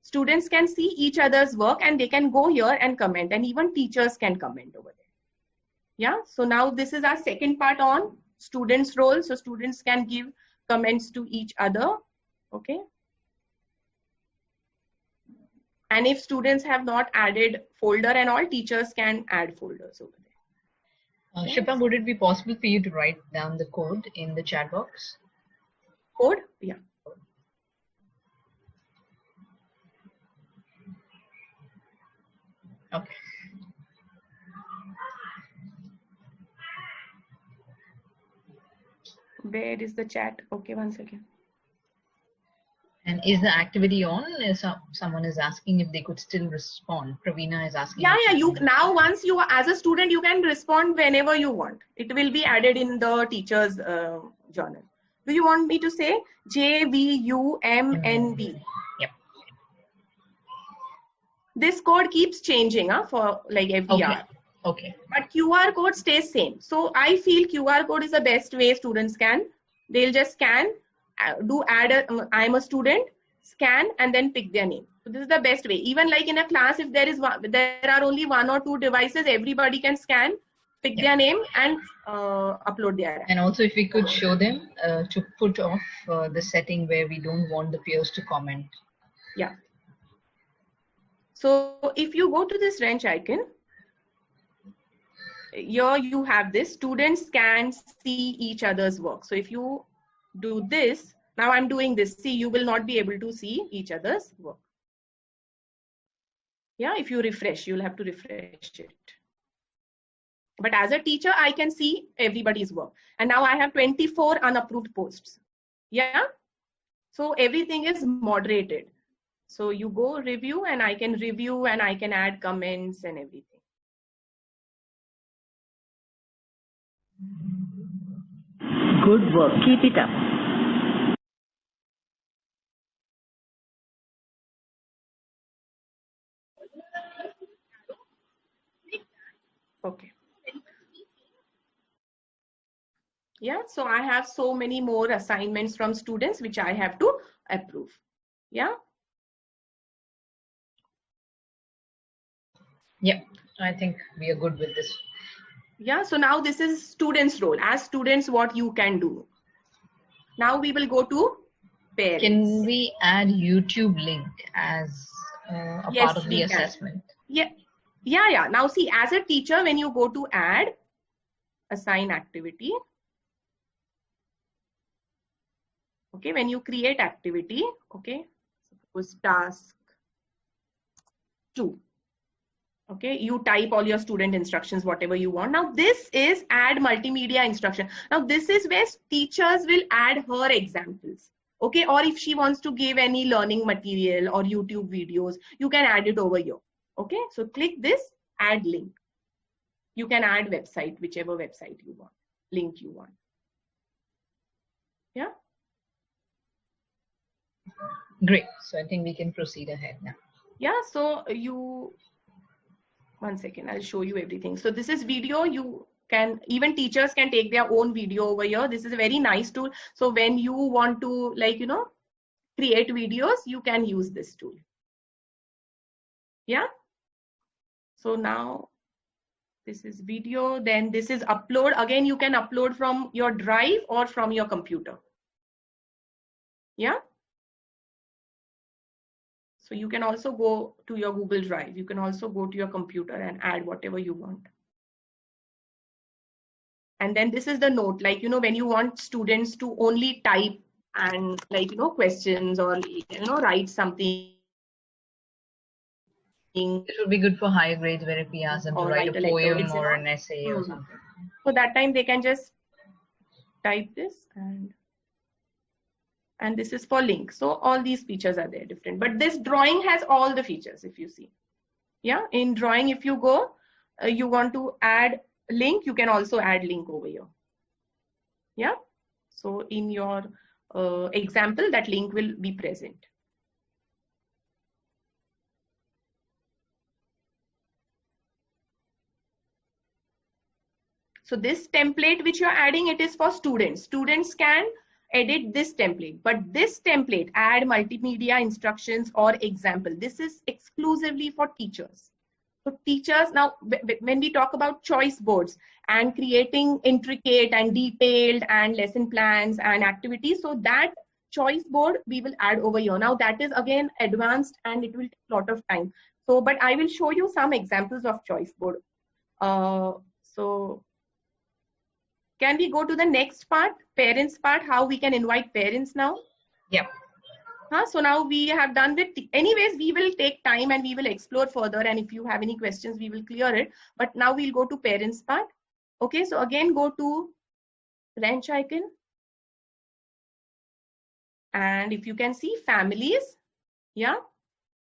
students can see each other's work and they can go here and comment, and even teachers can comment over there. Yeah, so now this is our second part on students' role. So students can give comments to each other, okay? And if students have not added folder and all, teachers can add folders over there. Shipna, would it be possible for you to write down the code in the chat box? Code? Yeah. Okay. Where is the chat? Okay, one second. And is the activity on? Someone is asking if they could still respond. Pravina is asking. Yeah, you now, once you are as a student, you can respond whenever you want. It will be added in the teacher's journal. Do you want me to say JVUMNB? Yep. This code keeps changing for like every hour. Okay. But QR code stays same. So I feel QR code is the best way students can. They'll just scan, I'm a student, scan, and then pick their name. So this is the best way. Even like in a class, if there are only 1 or 2 devices, everybody can scan, pick their name, and upload their app. And also, if we could show them to put off the setting where we don't want the peers to comment. Yeah. So if you go to this wrench icon, here you have this, students can see each other's work. So if you do this, now I'm doing this, see, you will not be able to see each other's work. Yeah, if you refresh, you'll have to refresh it. But as a teacher, I can see everybody's work. And now I have 24 unapproved posts. Yeah, so everything is moderated. So you go review, and I can review, and I can add comments and everything. Good work. Keep it up. Okay. Yeah, so I have so many more assignments from students which I have to approve. Yeah. Yeah, I think we are good with this. Yeah, so now this is students' role. As students, what you can do. Now we will go to parents. Can we add YouTube link as a part of the assessment? Yeah. Now see, as a teacher, when you go to add, assign activity. Okay, when you create activity, okay, suppose task 2. Okay, you type all your student instructions, whatever you want. Now this is add multimedia instruction. Now this is where teachers will add her examples. Okay, or if she wants to give any learning material or YouTube videos, you can add it over here. Okay, so click this, add link. You can add website, whichever website you want, link you want. Yeah. Great. So I think we can proceed ahead now. Yeah, so one second, I'll show you everything. So this is video. You can, even teachers can take their own video over here. This is a very nice tool. So when you want to, like, you know, create videos, you can use this tool. Yeah. So now this is video, then this is upload. Again, you can upload from your drive or from your computer. Yeah. So you can also go to your Google Drive. You can also go to your computer and add whatever you want. And then this is the note, like, you know, when you want students to only type and, like, you know, questions or, you know, write something. It would be good for higher grades where if we ask them to write a poem or an essay or something. So that time they can just type this, and this is for link. So all these features are there different, but this drawing has all the features if you see. Yeah, in drawing, if you go, you want to add link, you can also add link over here. Yeah, so in your example, that link will be present. So this template which you're adding, it is for students. Students can edit this template, but this template, add multimedia instructions or example, this is exclusively for teachers. So teachers, now when we talk about choice boards and creating intricate and detailed and lesson plans and activities, so that choice board we will add over here. Now that is again advanced and it will take a lot of time. So, but I will show you some examples of choice board. So can we go to the next part, parents part, how we can invite parents now? Yeah. So now we have done with, anyways, we will take time and we will explore further. And if you have any questions, we will clear it. But now we'll go to parents part. Okay, so again, go to wrench icon. And if you can see families, yeah.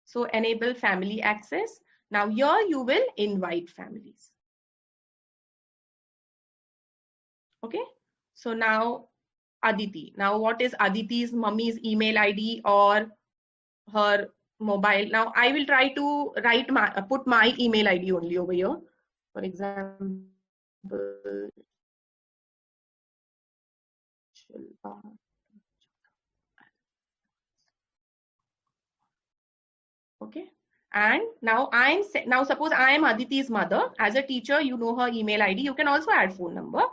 So enable family access. Now here you will invite families. Okay, so now Aditi. Now what is Aditi's mummy's email ID or her mobile? Now I will try to write my, put my email ID only over here. For example, okay. And now now suppose I am Aditi's mother. As a teacher, you know her email ID. You can also add phone number.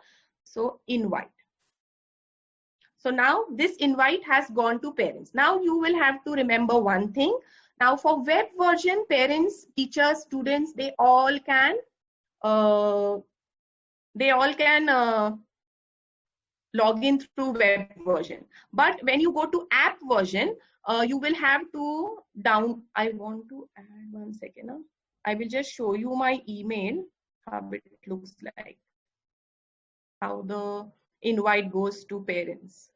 So invite. So now this invite has gone to parents. Now you will have to remember one thing. Now for web version, parents, teachers, students, they all can log in through web version. But when you go to app version, you will have to I want to add 1 second. I will just show you my email, how it looks like, how the invite goes to parents.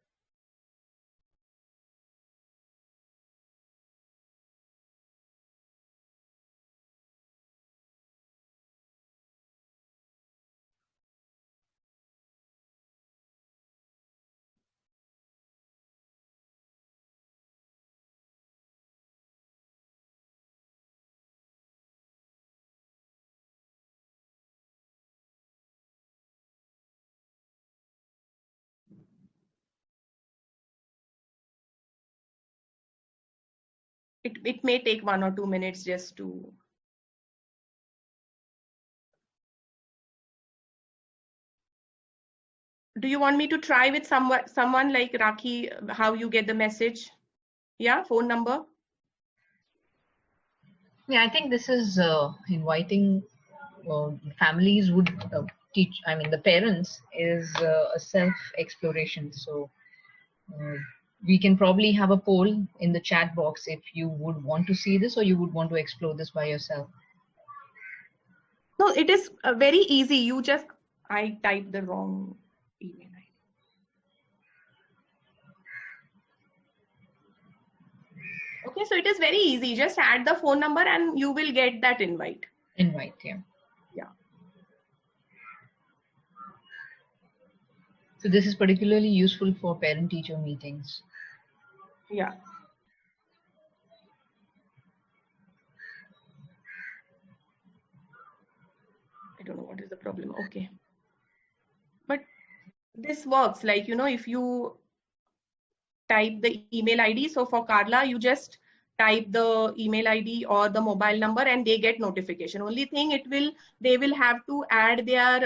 It may take 1 or 2 minutes just to. Do you want me to try with someone like Rakhi, how you get the message? Yeah, phone number. Yeah, I think this is inviting families would teach. I mean, the parents is a self-exploration. So we can probably have a poll in the chat box if you would want to see this or you would want to explore this by yourself. No, it is very easy. I typed the wrong email ID. Okay, so it is very easy. Just add the phone number and you will get that invite. Invite, yeah. Yeah. So this is particularly useful for parent-teacher meetings. Yeah. I don't know what is the problem. Okay. But this works, like, you know, if you type the email ID. So for Carla, you just type the email ID or the mobile number and they get notification. Only thing they will have to add their,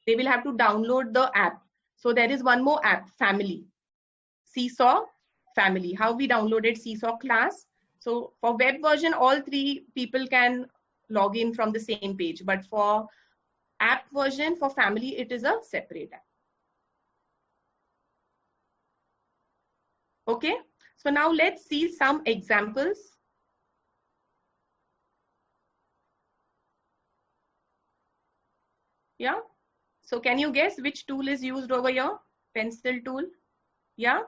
they will have to download the app. So there is one more app, Family. Seesaw Family. How we downloaded Seesaw class. So for web version, all 3 people can log in from the same page. But for app version, for Family, it is a separate app. Okay, so now let's see some examples. Yeah, so can you guess which tool is used over here? Pencil tool. Yeah.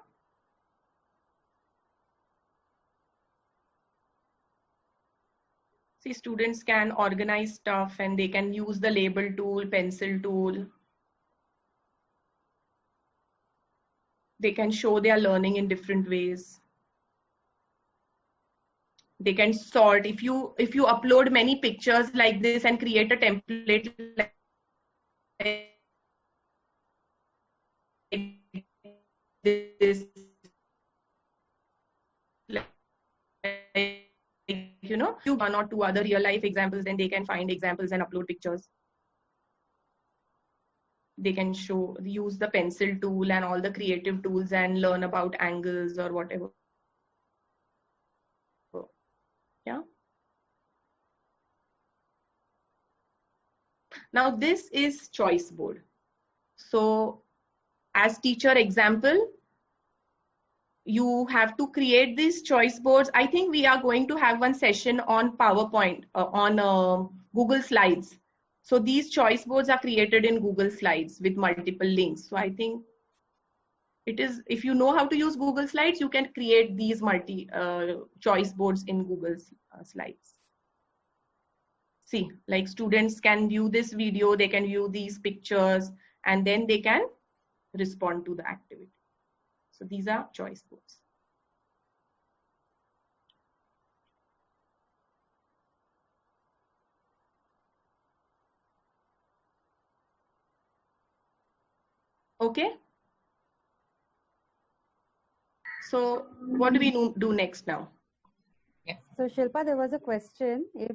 See, students can organize stuff and they can use the label tool, pencil tool. They can show their learning in different ways. They can sort. If you upload many pictures like this and create a template like this, one or two other real life examples, then they can find examples and upload pictures. They can use the pencil tool and all the creative tools and learn about angles or whatever. Yeah. Now this is choice board. So as teacher example, you have to create these choice boards. I think we are going to have one session on PowerPoint, on Google Slides. So these choice boards are created in Google Slides with multiple links. So I think it is, if you know how to use Google Slides, you can create these choice boards in Google Slides. See, like students can view this video, they can view these pictures, and then they can respond to the activity. So these are choice boards. Okay. So what do we do next now? Yeah. So Shilpa, there was a question. If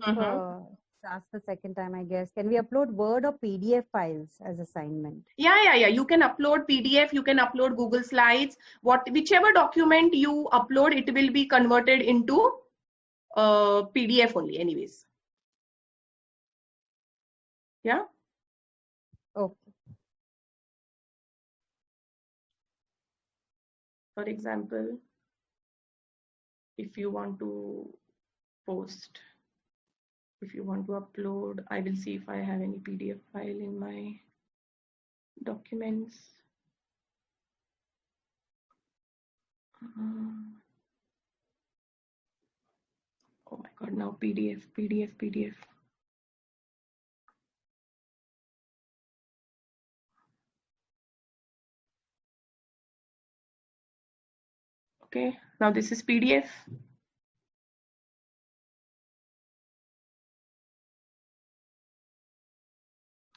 asked the second time, I guess, can we upload Word or PDF files as assignment? Yeah. You can upload PDF. You can upload Google Slides. Whichever document you upload, it will be converted into PDF only, anyways. Yeah. Okay. For example, if you want to post, if you want to upload, I will see if I have any PDF file in my documents. Oh my God, now PDF. Okay, now this is PDF.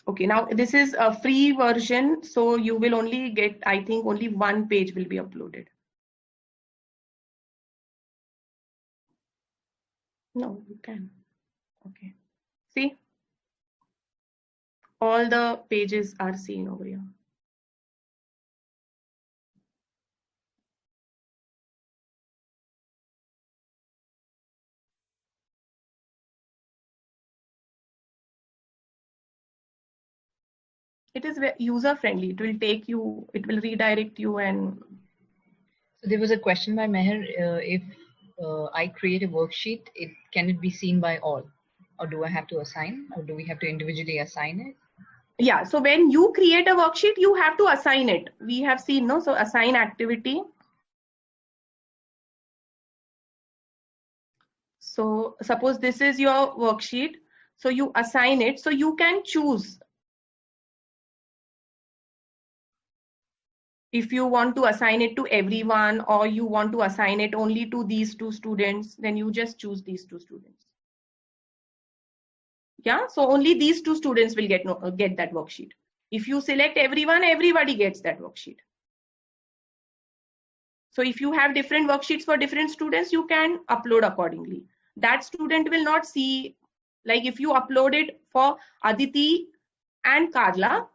Okay, now this is a free version, so you will only get, I think, only one page will be uploaded. No, you can. Okay. See? All the pages are seen over here. It is user friendly. It will take you, it will redirect you. And so there was a question by Meher, if I create a worksheet, can it be seen by all, or do I have to assign, or do we have to individually assign it? Yeah, so when you create a worksheet, you have to assign it. We have seen, no? So assign activity. So suppose this is your worksheet. So you assign it. So you can choose if you want to assign it to everyone, or you want to assign it only to these two students, then you just choose these two students. Yeah, so only these two students will get that worksheet. If you select everyone, everybody gets that worksheet. So if you have different worksheets for different students, you can upload accordingly. That student will not see, like if you upload it for Aditi and Carla,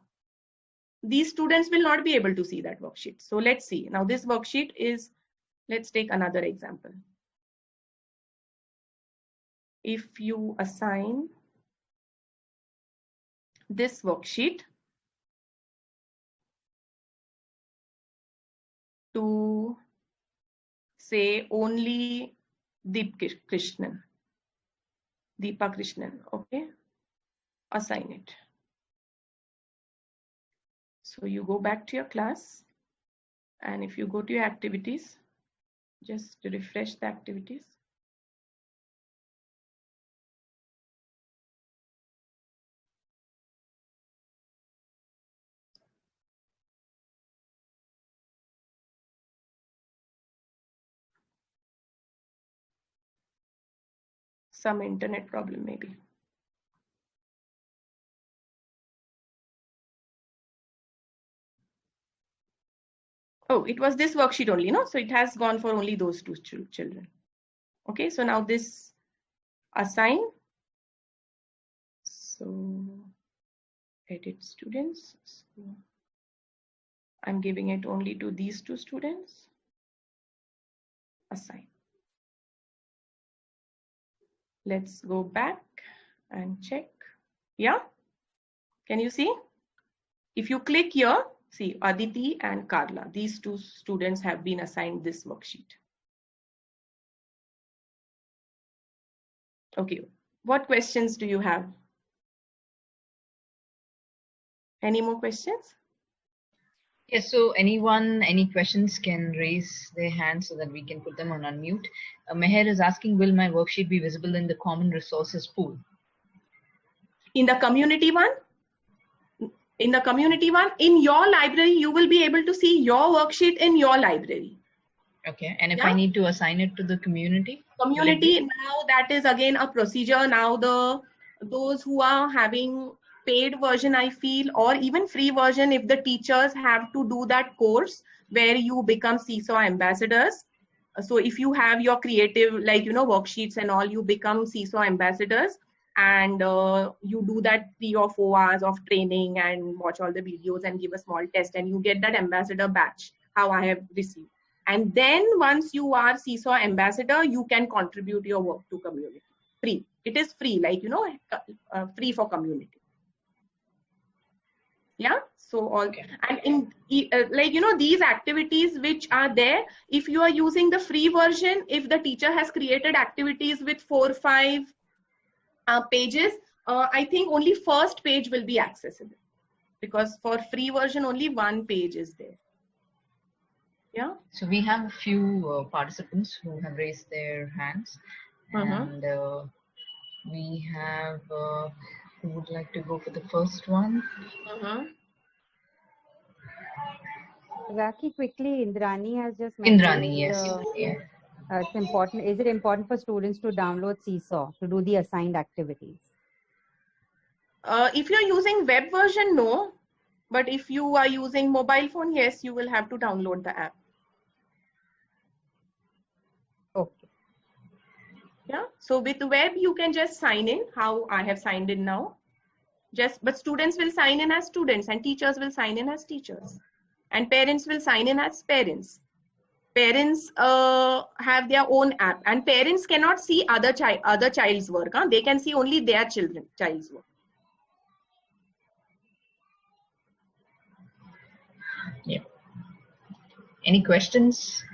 these students will not be able to see that worksheet. So let's see. Now this worksheet is, let's take another example. If you assign this worksheet to, say, only Deepa Krishnan, okay, assign it. So you go back to your class, and if you go to your activities, just refresh the activities. Some internet problem maybe. Oh, it was this worksheet only, no? So it has gone for only those two children. Okay, so now this assign. So edit students. So I'm giving it only to these two students. Assign. Let's go back and check. Yeah, can you see? If you click here, see Aditi and Carla, these two students have been assigned this worksheet. Okay, what questions do you have? Any more questions? Yes, so anyone, any questions can raise their hand so that we can put them on unmute. Meher is asking, will my worksheet be visible in the common resources pool? In the community one? In the community one, in your library, you will be able to see your worksheet in your library. Okay, and if I need to assign it to the community? Community, now that is again a procedure. Now those who are having paid version, I feel, or even free version, if the teachers have to do that course where you become Seesaw ambassadors. So if you have your creative, like, you know, worksheets and all, you become Seesaw ambassadors, and you do that 3 or 4 hours of training and watch all the videos and give a small test, and you get that ambassador badge, how I have received. And then once you are Seesaw ambassador, you can contribute your work to community. Free. It is free, like, you know, free for community. Yeah. So all, okay. And in like, you know, these activities which are there, if you are using the free version, if the teacher has created activities with 4 or 5 pages, I think only first page will be accessible, because for free version only 1 page is there. Yeah. So we have a few participants who have raised their hands, and we have who would like to go for the first one? Raki, quickly, Indrani has just mentioned. Indrani, yes. It's important. Is it important for students to download Seesaw to do the assigned activities? If you're using web version, no. But if you are using mobile phone, yes, you will have to download the app. Okay. Yeah. So with web, you can just sign in, how I have signed in now. But students will sign in as students, and teachers will sign in as teachers, and parents will sign in as parents. Parents have their own app, and parents cannot see other child's work. They can see only their child's work. Yeah. Any questions?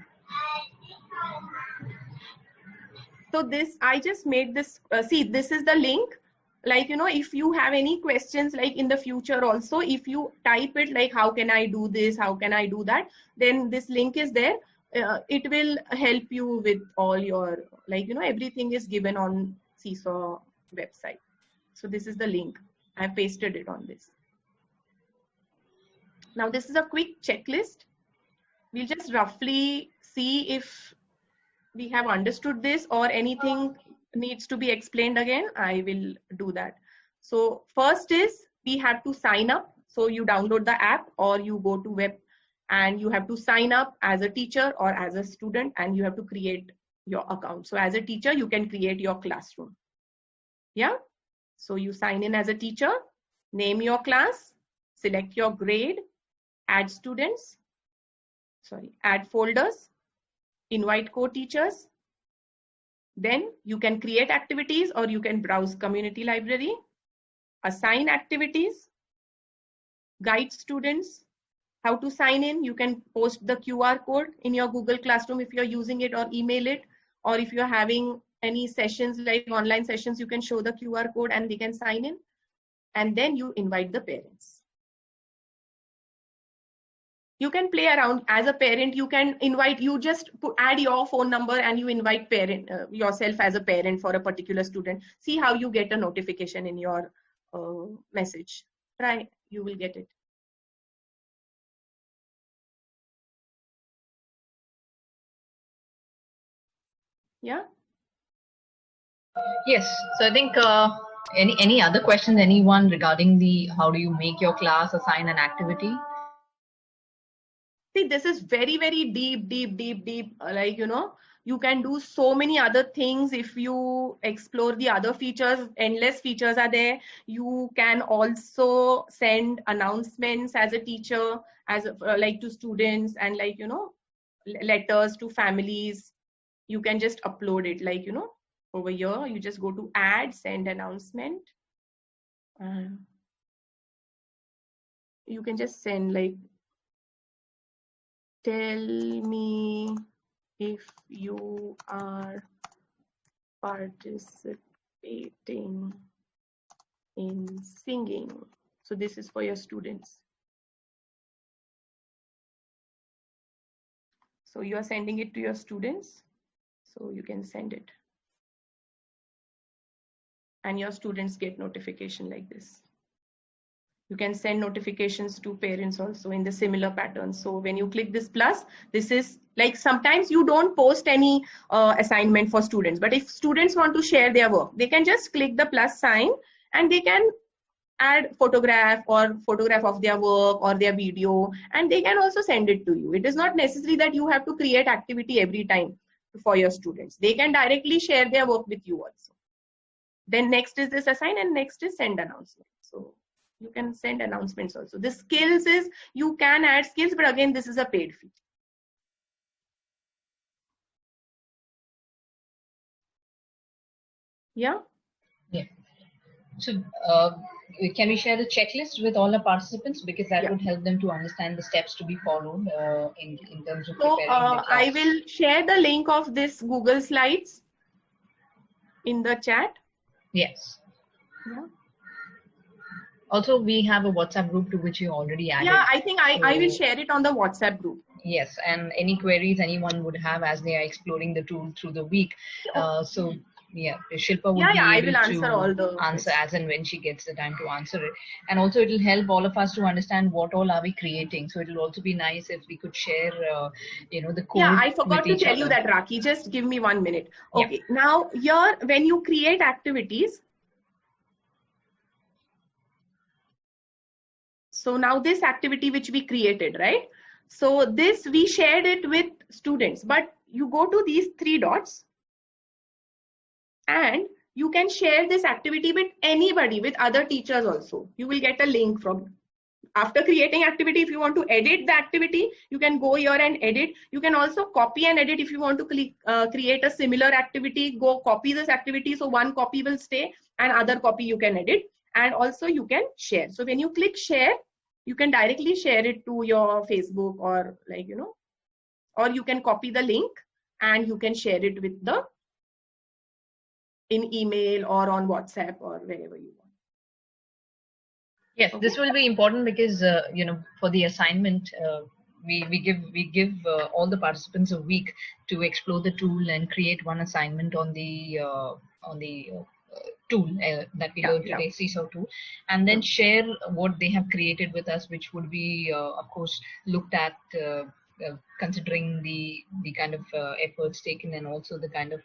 So this, I just made this, see, this is the link. Like, you know, if you have any questions, like in the future also, if you type it like, how can I do this? How can I do that? Then this link is there. It will help you with all your, like, you know, everything is given on Seesaw website. So this is the link. I pasted it on this. Now this is a quick checklist. We'll just roughly see if we have understood this or anything needs to be explained again. I will do that. So first is we have to sign up. So you download the app or you go to web and you have to sign up as a teacher or as a student, and you have to create your account. So as a teacher, you can create your classroom. Yeah. So you sign in as a teacher, name your class, select your grade, add students, add folders, invite co-teachers. Then you can create activities or you can browse community library, assign activities, guide students how to sign in. You can post the QR code in your Google Classroom if you're using it, or email it, or if you're having any sessions like online sessions, you can show the QR code and they can sign in, and then you invite the parents. You can play around as a parent. You can invite, you just add your phone number and you invite yourself as a parent for a particular student. See how you get a notification in your message. Try, you will get it. Yeah. Yes. So I think any other questions, anyone regarding the how do you make your class assign an activity? See, this is very, very deep, like, you can do so many other things if you explore the other features. Endless features are there. You can also send announcements as a teacher, as like to students, and like, letters to families. You can just upload it, like, over here, you just go to add, send announcement. You can just send like, tell me if you are participating in singing. So this is for your students. So you are sending it to your students. So you can send it. And your students get notification like this. You can send notifications to parents also in the similar pattern. So when you click this plus, this is like, sometimes you don't post any assignment for students, but if students want to share their work, they can just click the plus sign and they can add photograph of their work or their video, and they can also send it to you. It is not necessary that you have to create activity every time for your students. They can directly share their work with you also. Then next is this assign, and next is send announcement. So you can send announcements also. The skills is, you can add skills, but again, this is a paid fee. Yeah. Yeah. So can we share the checklist with all the participants, because that would help them to understand the steps to be followed in terms of preparing the class. I will share the link of this Google Slides in the chat. Yes. Yeah. Also, we have a WhatsApp group to which you already added. Yeah, I think I will share it on the WhatsApp group. Yes, and any queries anyone would have as they are exploring the tool through the week. So yeah, Shilpa would be I able will answer all the answer as and when she gets the time to answer it. And also it will help all of us to understand what all are we creating. So it will also be nice if we could share, the code. Yeah, I forgot to tell you that, Raki. Just give me 1 minute. Okay, yeah. Now here, when you create activities, so now this activity which we created, right? So this, we shared it with students, but you go to these 3 dots and you can share this activity with anybody, with other teachers also. You will get a link from, after creating activity, if you want to edit the activity, you can go here and edit. You can also copy and edit if you want to create a similar activity, go copy this activity. So one copy will stay and other copy you can edit, and also you can share. So when you click share, you can directly share it to your Facebook, or like, or you can copy the link and you can share it with in email or on WhatsApp or wherever you want. Yes, okay. This will be important because for the assignment, we give all the participants a week to explore the tool and create one assignment on the tool that we learned today, Seesaw tool, and then share what they have created with us, which would be of course looked at considering the kind of efforts taken, and also the kind of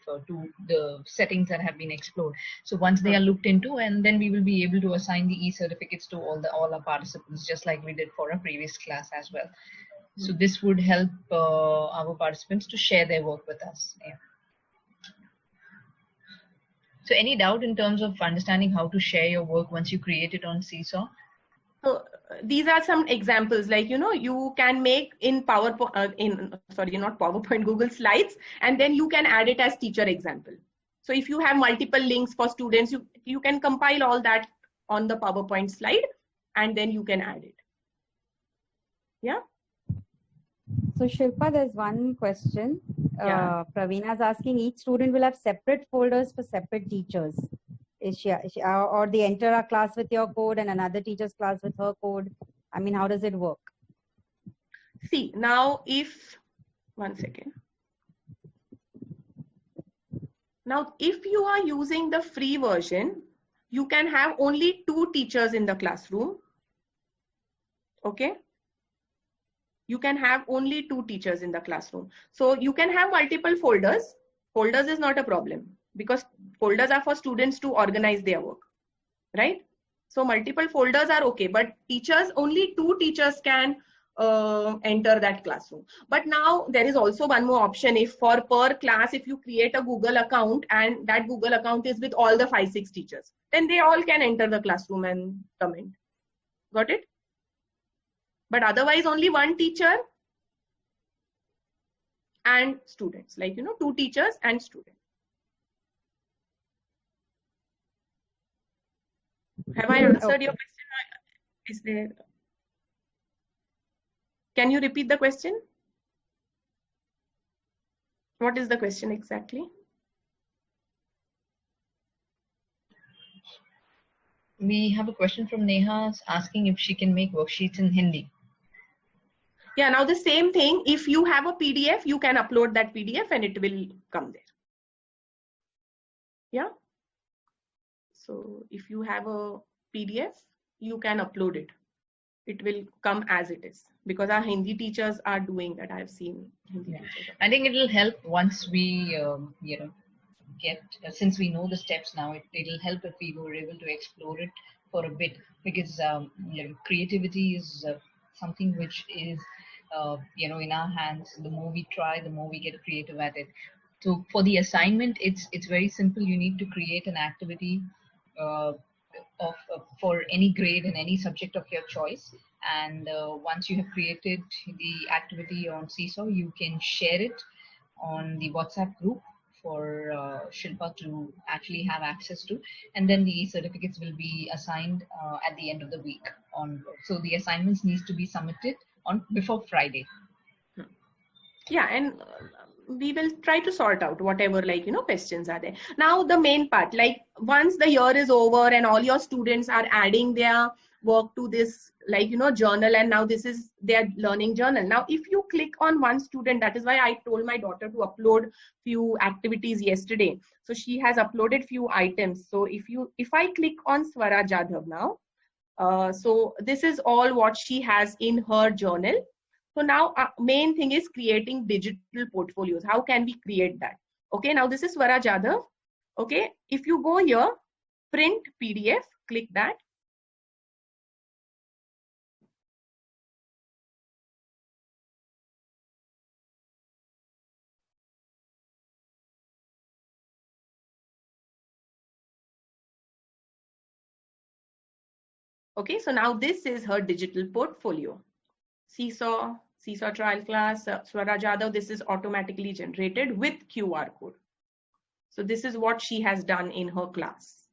the settings that have been explored. So once they are looked into, and then we will be able to assign the e-certificates to all our participants, just like we did for our previous class as well. So this would help our participants to share their work with us. Yeah. So any doubt in terms of understanding how to share your work once you create it on Seesaw? So these are some examples, like, you can make in PowerPoint, not PowerPoint, Google Slides, and then you can add it as teacher example. So if you have multiple links for students, you can compile all that on the PowerPoint slide, and then you can add it. Yeah. So Shilpa, there's one question. Pravina is asking, each student will have separate folders for separate teachers. Is she, or they enter a class with your code and another teacher's class with her code? I mean, how does it work? See, now one second. Now, if you are using the free version, you can have only 2 teachers in the classroom. Okay. You can have only 2 teachers in the classroom. So you can have multiple folders. Folders is not a problem, because folders are for students to organize their work, right? So multiple folders are okay, but teachers, only 2 teachers can enter that classroom. But now there is also one more option. If for per class, if you create a Google account and that Google account is with all the 5-6 teachers, then they all can enter the classroom and comment. Got it? But otherwise only one teacher and students, like, 2 teachers and students. Have I answered your question? Is there? Can you repeat the question? What is the question exactly? We have a question from Neha asking if she can make worksheets in Hindi. Yeah, now the same thing. If you have a PDF, you can upload that PDF and it will come there. Yeah. So if you have a PDF, you can upload it. It will come as it is, because our Hindi teachers are doing that. I've seen Hindi teachers. I think it will help once we, get, since we know the steps now, it'll help if we were able to explore it for a bit, because creativity is something which is, in our hands. The more we try, the more we get creative at it. So for the assignment, it's very simple. You need to create an activity for any grade and any subject of your choice. And once you have created the activity on Seesaw, you can share it on the WhatsApp group for Shilpa to actually have access to, and then the certificates will be assigned at the end of the week onward. So the assignments needs to be submitted on before Friday. Yeah, and we will try to sort out whatever, questions are there. Now the main part, like once the year is over and all your students are adding their work to this, journal, and now this is their learning journal. Now if you click on one student, that is why I told my daughter to upload few activities yesterday. So she has uploaded few items. So if I click on Swara Jadhav now, so this is all what she has in her journal. So now main thing is creating digital portfolios. How can we create that? Okay, now this is Swara Jadhav. Okay, if you go here, print PDF, click that. Okay, so now this is her digital portfolio. Seesaw trial class, Swara Jadhav, this is automatically generated with QR code. So this is what she has done in her class.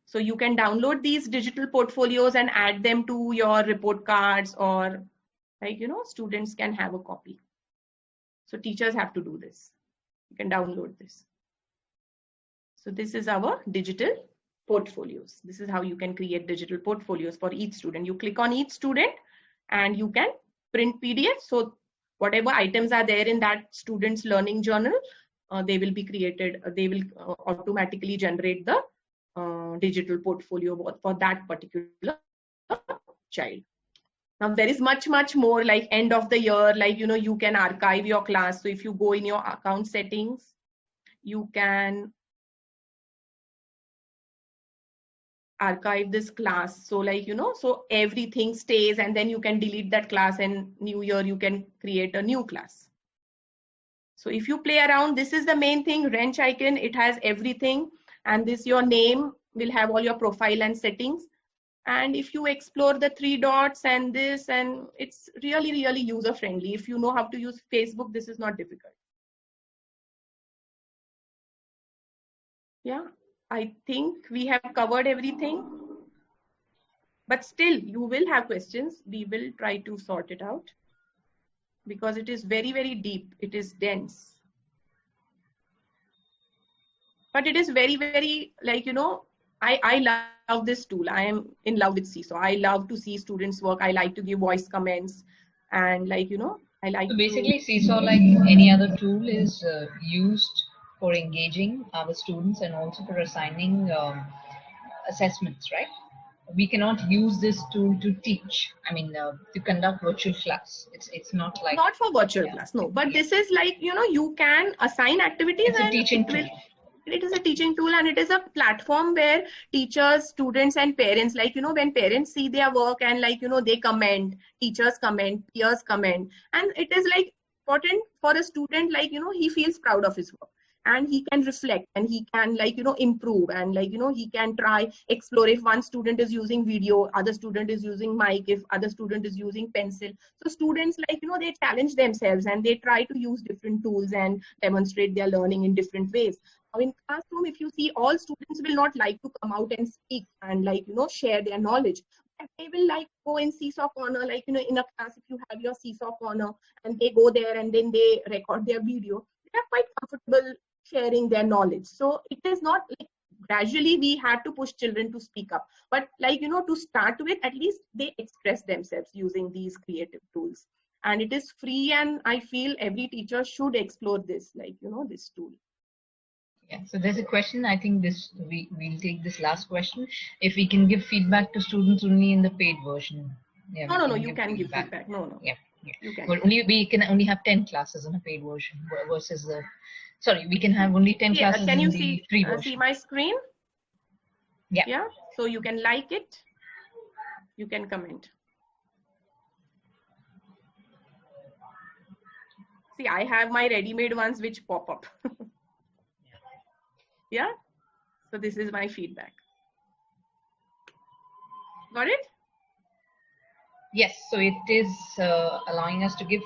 So you can download these digital portfolios and add them to your report cards, or students can have a copy. So teachers have to do this. You can download this. So this is our digital portfolios. This is how you can create digital portfolios for each student. You click on each student and you can print PDF. So whatever items are there in that student's learning journal, they will be created. They will automatically generate the digital portfolio for that particular child. Now there is much more, like end of the year, you can archive your class. So if you go in your account settings, you can archive this class. So so everything stays, and then you can delete that class, and new year you can create a new class. So if you play around, this is the main thing, wrench icon. It has everything, and this your name will have all your profile and settings. And if you explore the 3 dots and this, and it's really user friendly. If you know how to use Facebook, this is not difficult. Yeah, I think we have covered everything, but still you will have questions. We will try to sort it out because it is very deep. It is dense, but it is very I love this tool. I am in love with Seesaw. I love to see students work. I like to give voice comments, and I like. So basically, Seesaw, like any other tool, is used for engaging our students and also for assigning assessments, right? We cannot use this tool to teach. I mean, to conduct virtual class. It's not like, not for virtual class, no. But this is you can assign activities. It's a teaching tool. It is a teaching tool, and it is a platform where teachers, students, and parents, like, when parents see their work and, like, they comment, teachers comment, peers comment, and it is like important for a student, like, he feels proud of his work, and he can reflect, and he can, like, improve, and, like, he can try, explore. If one student is using video, other student is using mic, if other student is using pencil, so students, like, they challenge themselves, and they try to use different tools and demonstrate their learning in different ways. Now in classroom, if you see, all students will not like to come out and speak and, like, share their knowledge. But they will, like, go in seesaw corner, like, in a class, if you have your seesaw corner, and they go there and then they record their video, they are quite comfortable sharing their knowledge. So it is not like gradually we had to push children to speak up, but, like, to start with, at least they express themselves using these creative tools, and it is free, and I feel every teacher should explore this, like, this tool. Yeah, so there's a question. I think we'll take this last question. If we can give feedback to students only in the paid version. Yeah, no, you can give feedback. No. Yeah. You can. But we can only have 10 classes in a paid version versus the. Sorry, we can have only 10 classes can you in see, the free version. see my screen? Yeah. Yeah. So you can like it. You can comment. See, I have my ready-made ones which pop up. Yeah. So this is my feedback. Got it? Yes. So it is allowing us to give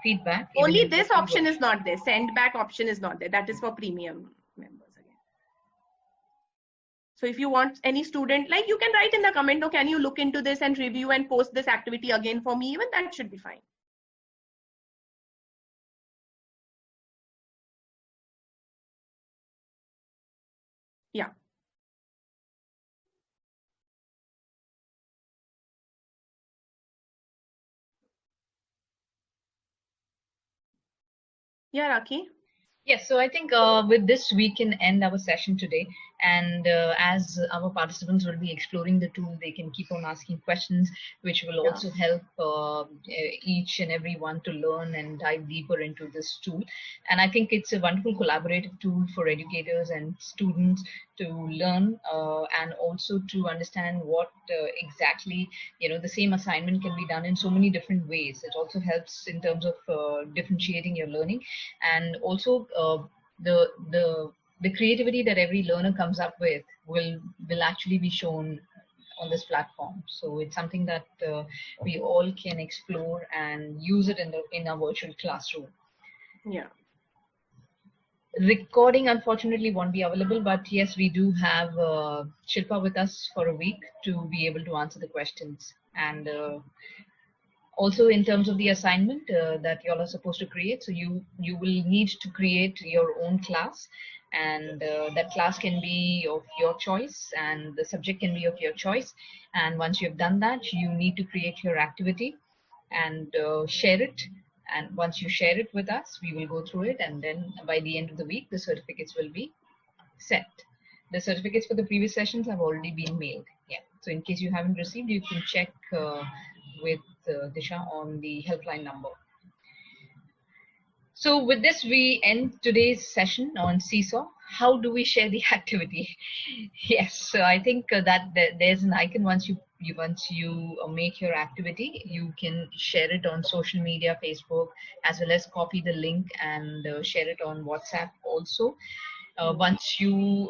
feedback. Only this option is not there. Send back option is not there. That is for premium members again. So if you want any student, like, you can write in the comment, oh, can you look into this and review and post this activity again for me? Even that should be fine. Yeah. Yeah, Rakhi. Yes, so I think with this we can end our session today. And as our participants will be exploring the tool, they can keep on asking questions, which will also help each and every one to learn and dive deeper into this tool. And I think it's a wonderful collaborative tool for educators and students to learn and also to understand what exactly, the same assignment can be done in so many different ways. It also helps in terms of differentiating your learning, and also the creativity that every learner comes up with will actually be shown on this platform. So it's something that we all can explore and use it in our virtual classroom. Yeah. Recording unfortunately won't be available, but yes, we do have Shilpa with us for a week to be able to answer the questions. And also in terms of the assignment that you all are supposed to create, so you will need to create your own class, and that class can be of your choice and the subject can be of your choice. And once you've done that, you need to create your activity and share it. And once you share it with us, we will go through it, and then by the end of the week the certificates will be sent. The certificates for the previous sessions have already been mailed. Yeah, so in case you haven't received, you can check with Disha on the helpline number. So with this, we end today's session on Seesaw. How do we share the activity? Yes, so I think that there's an icon. Once you make your activity, you can share it on social media, Facebook, as well as copy the link and share it on WhatsApp also. Once you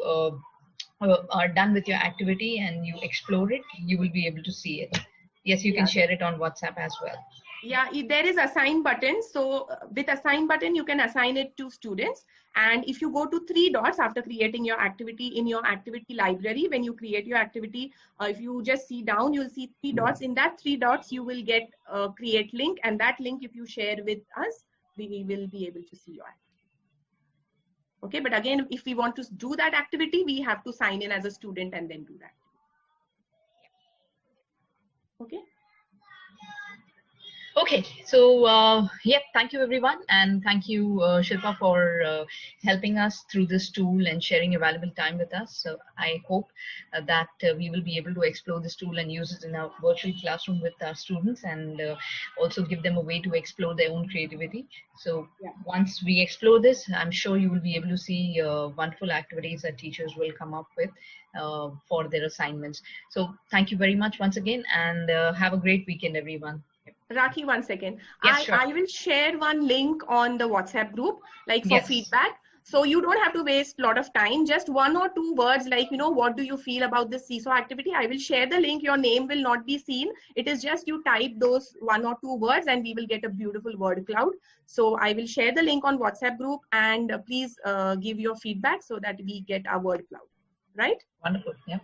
are done with your activity and you explore it, you will be able to see it. Yes, you can share it on WhatsApp as well. Yeah, there is assign button. So with assign button, you can assign it to students. And if you go to 3 dots after creating your activity in your activity library, when you create your activity, if you just see down, you'll see 3 dots. In that 3 dots, you will get a create link. And that link, if you share with us, we will be able to see your activity. Okay, but again, if we want to do that activity, we have to sign in as a student and then do that. Okay. Okay, so yeah, thank you everyone, and thank you Shilpa for helping us through this tool and sharing your valuable time with us. So I hope that we will be able to explore this tool and use it in our virtual classroom with our students, and also give them a way to explore their own creativity. So Yeah. once we explore this, I'm sure you will be able to see wonderful activities that teachers will come up with for their assignments. So thank you very much once again, and have a great weekend, everyone. Rakhi, 1 second. Yes, sure. I will share one link on the WhatsApp group, like for Yes. feedback. So you don't have to waste a lot of time. Just 1 or 2 words, like, what do you feel about this seesaw activity? I will share the link. Your name will not be seen. It is just you type those 1 or 2 words and we will get a beautiful word cloud. So I will share the link on WhatsApp group, and please give your feedback so that we get our word cloud, right? Wonderful. Yeah.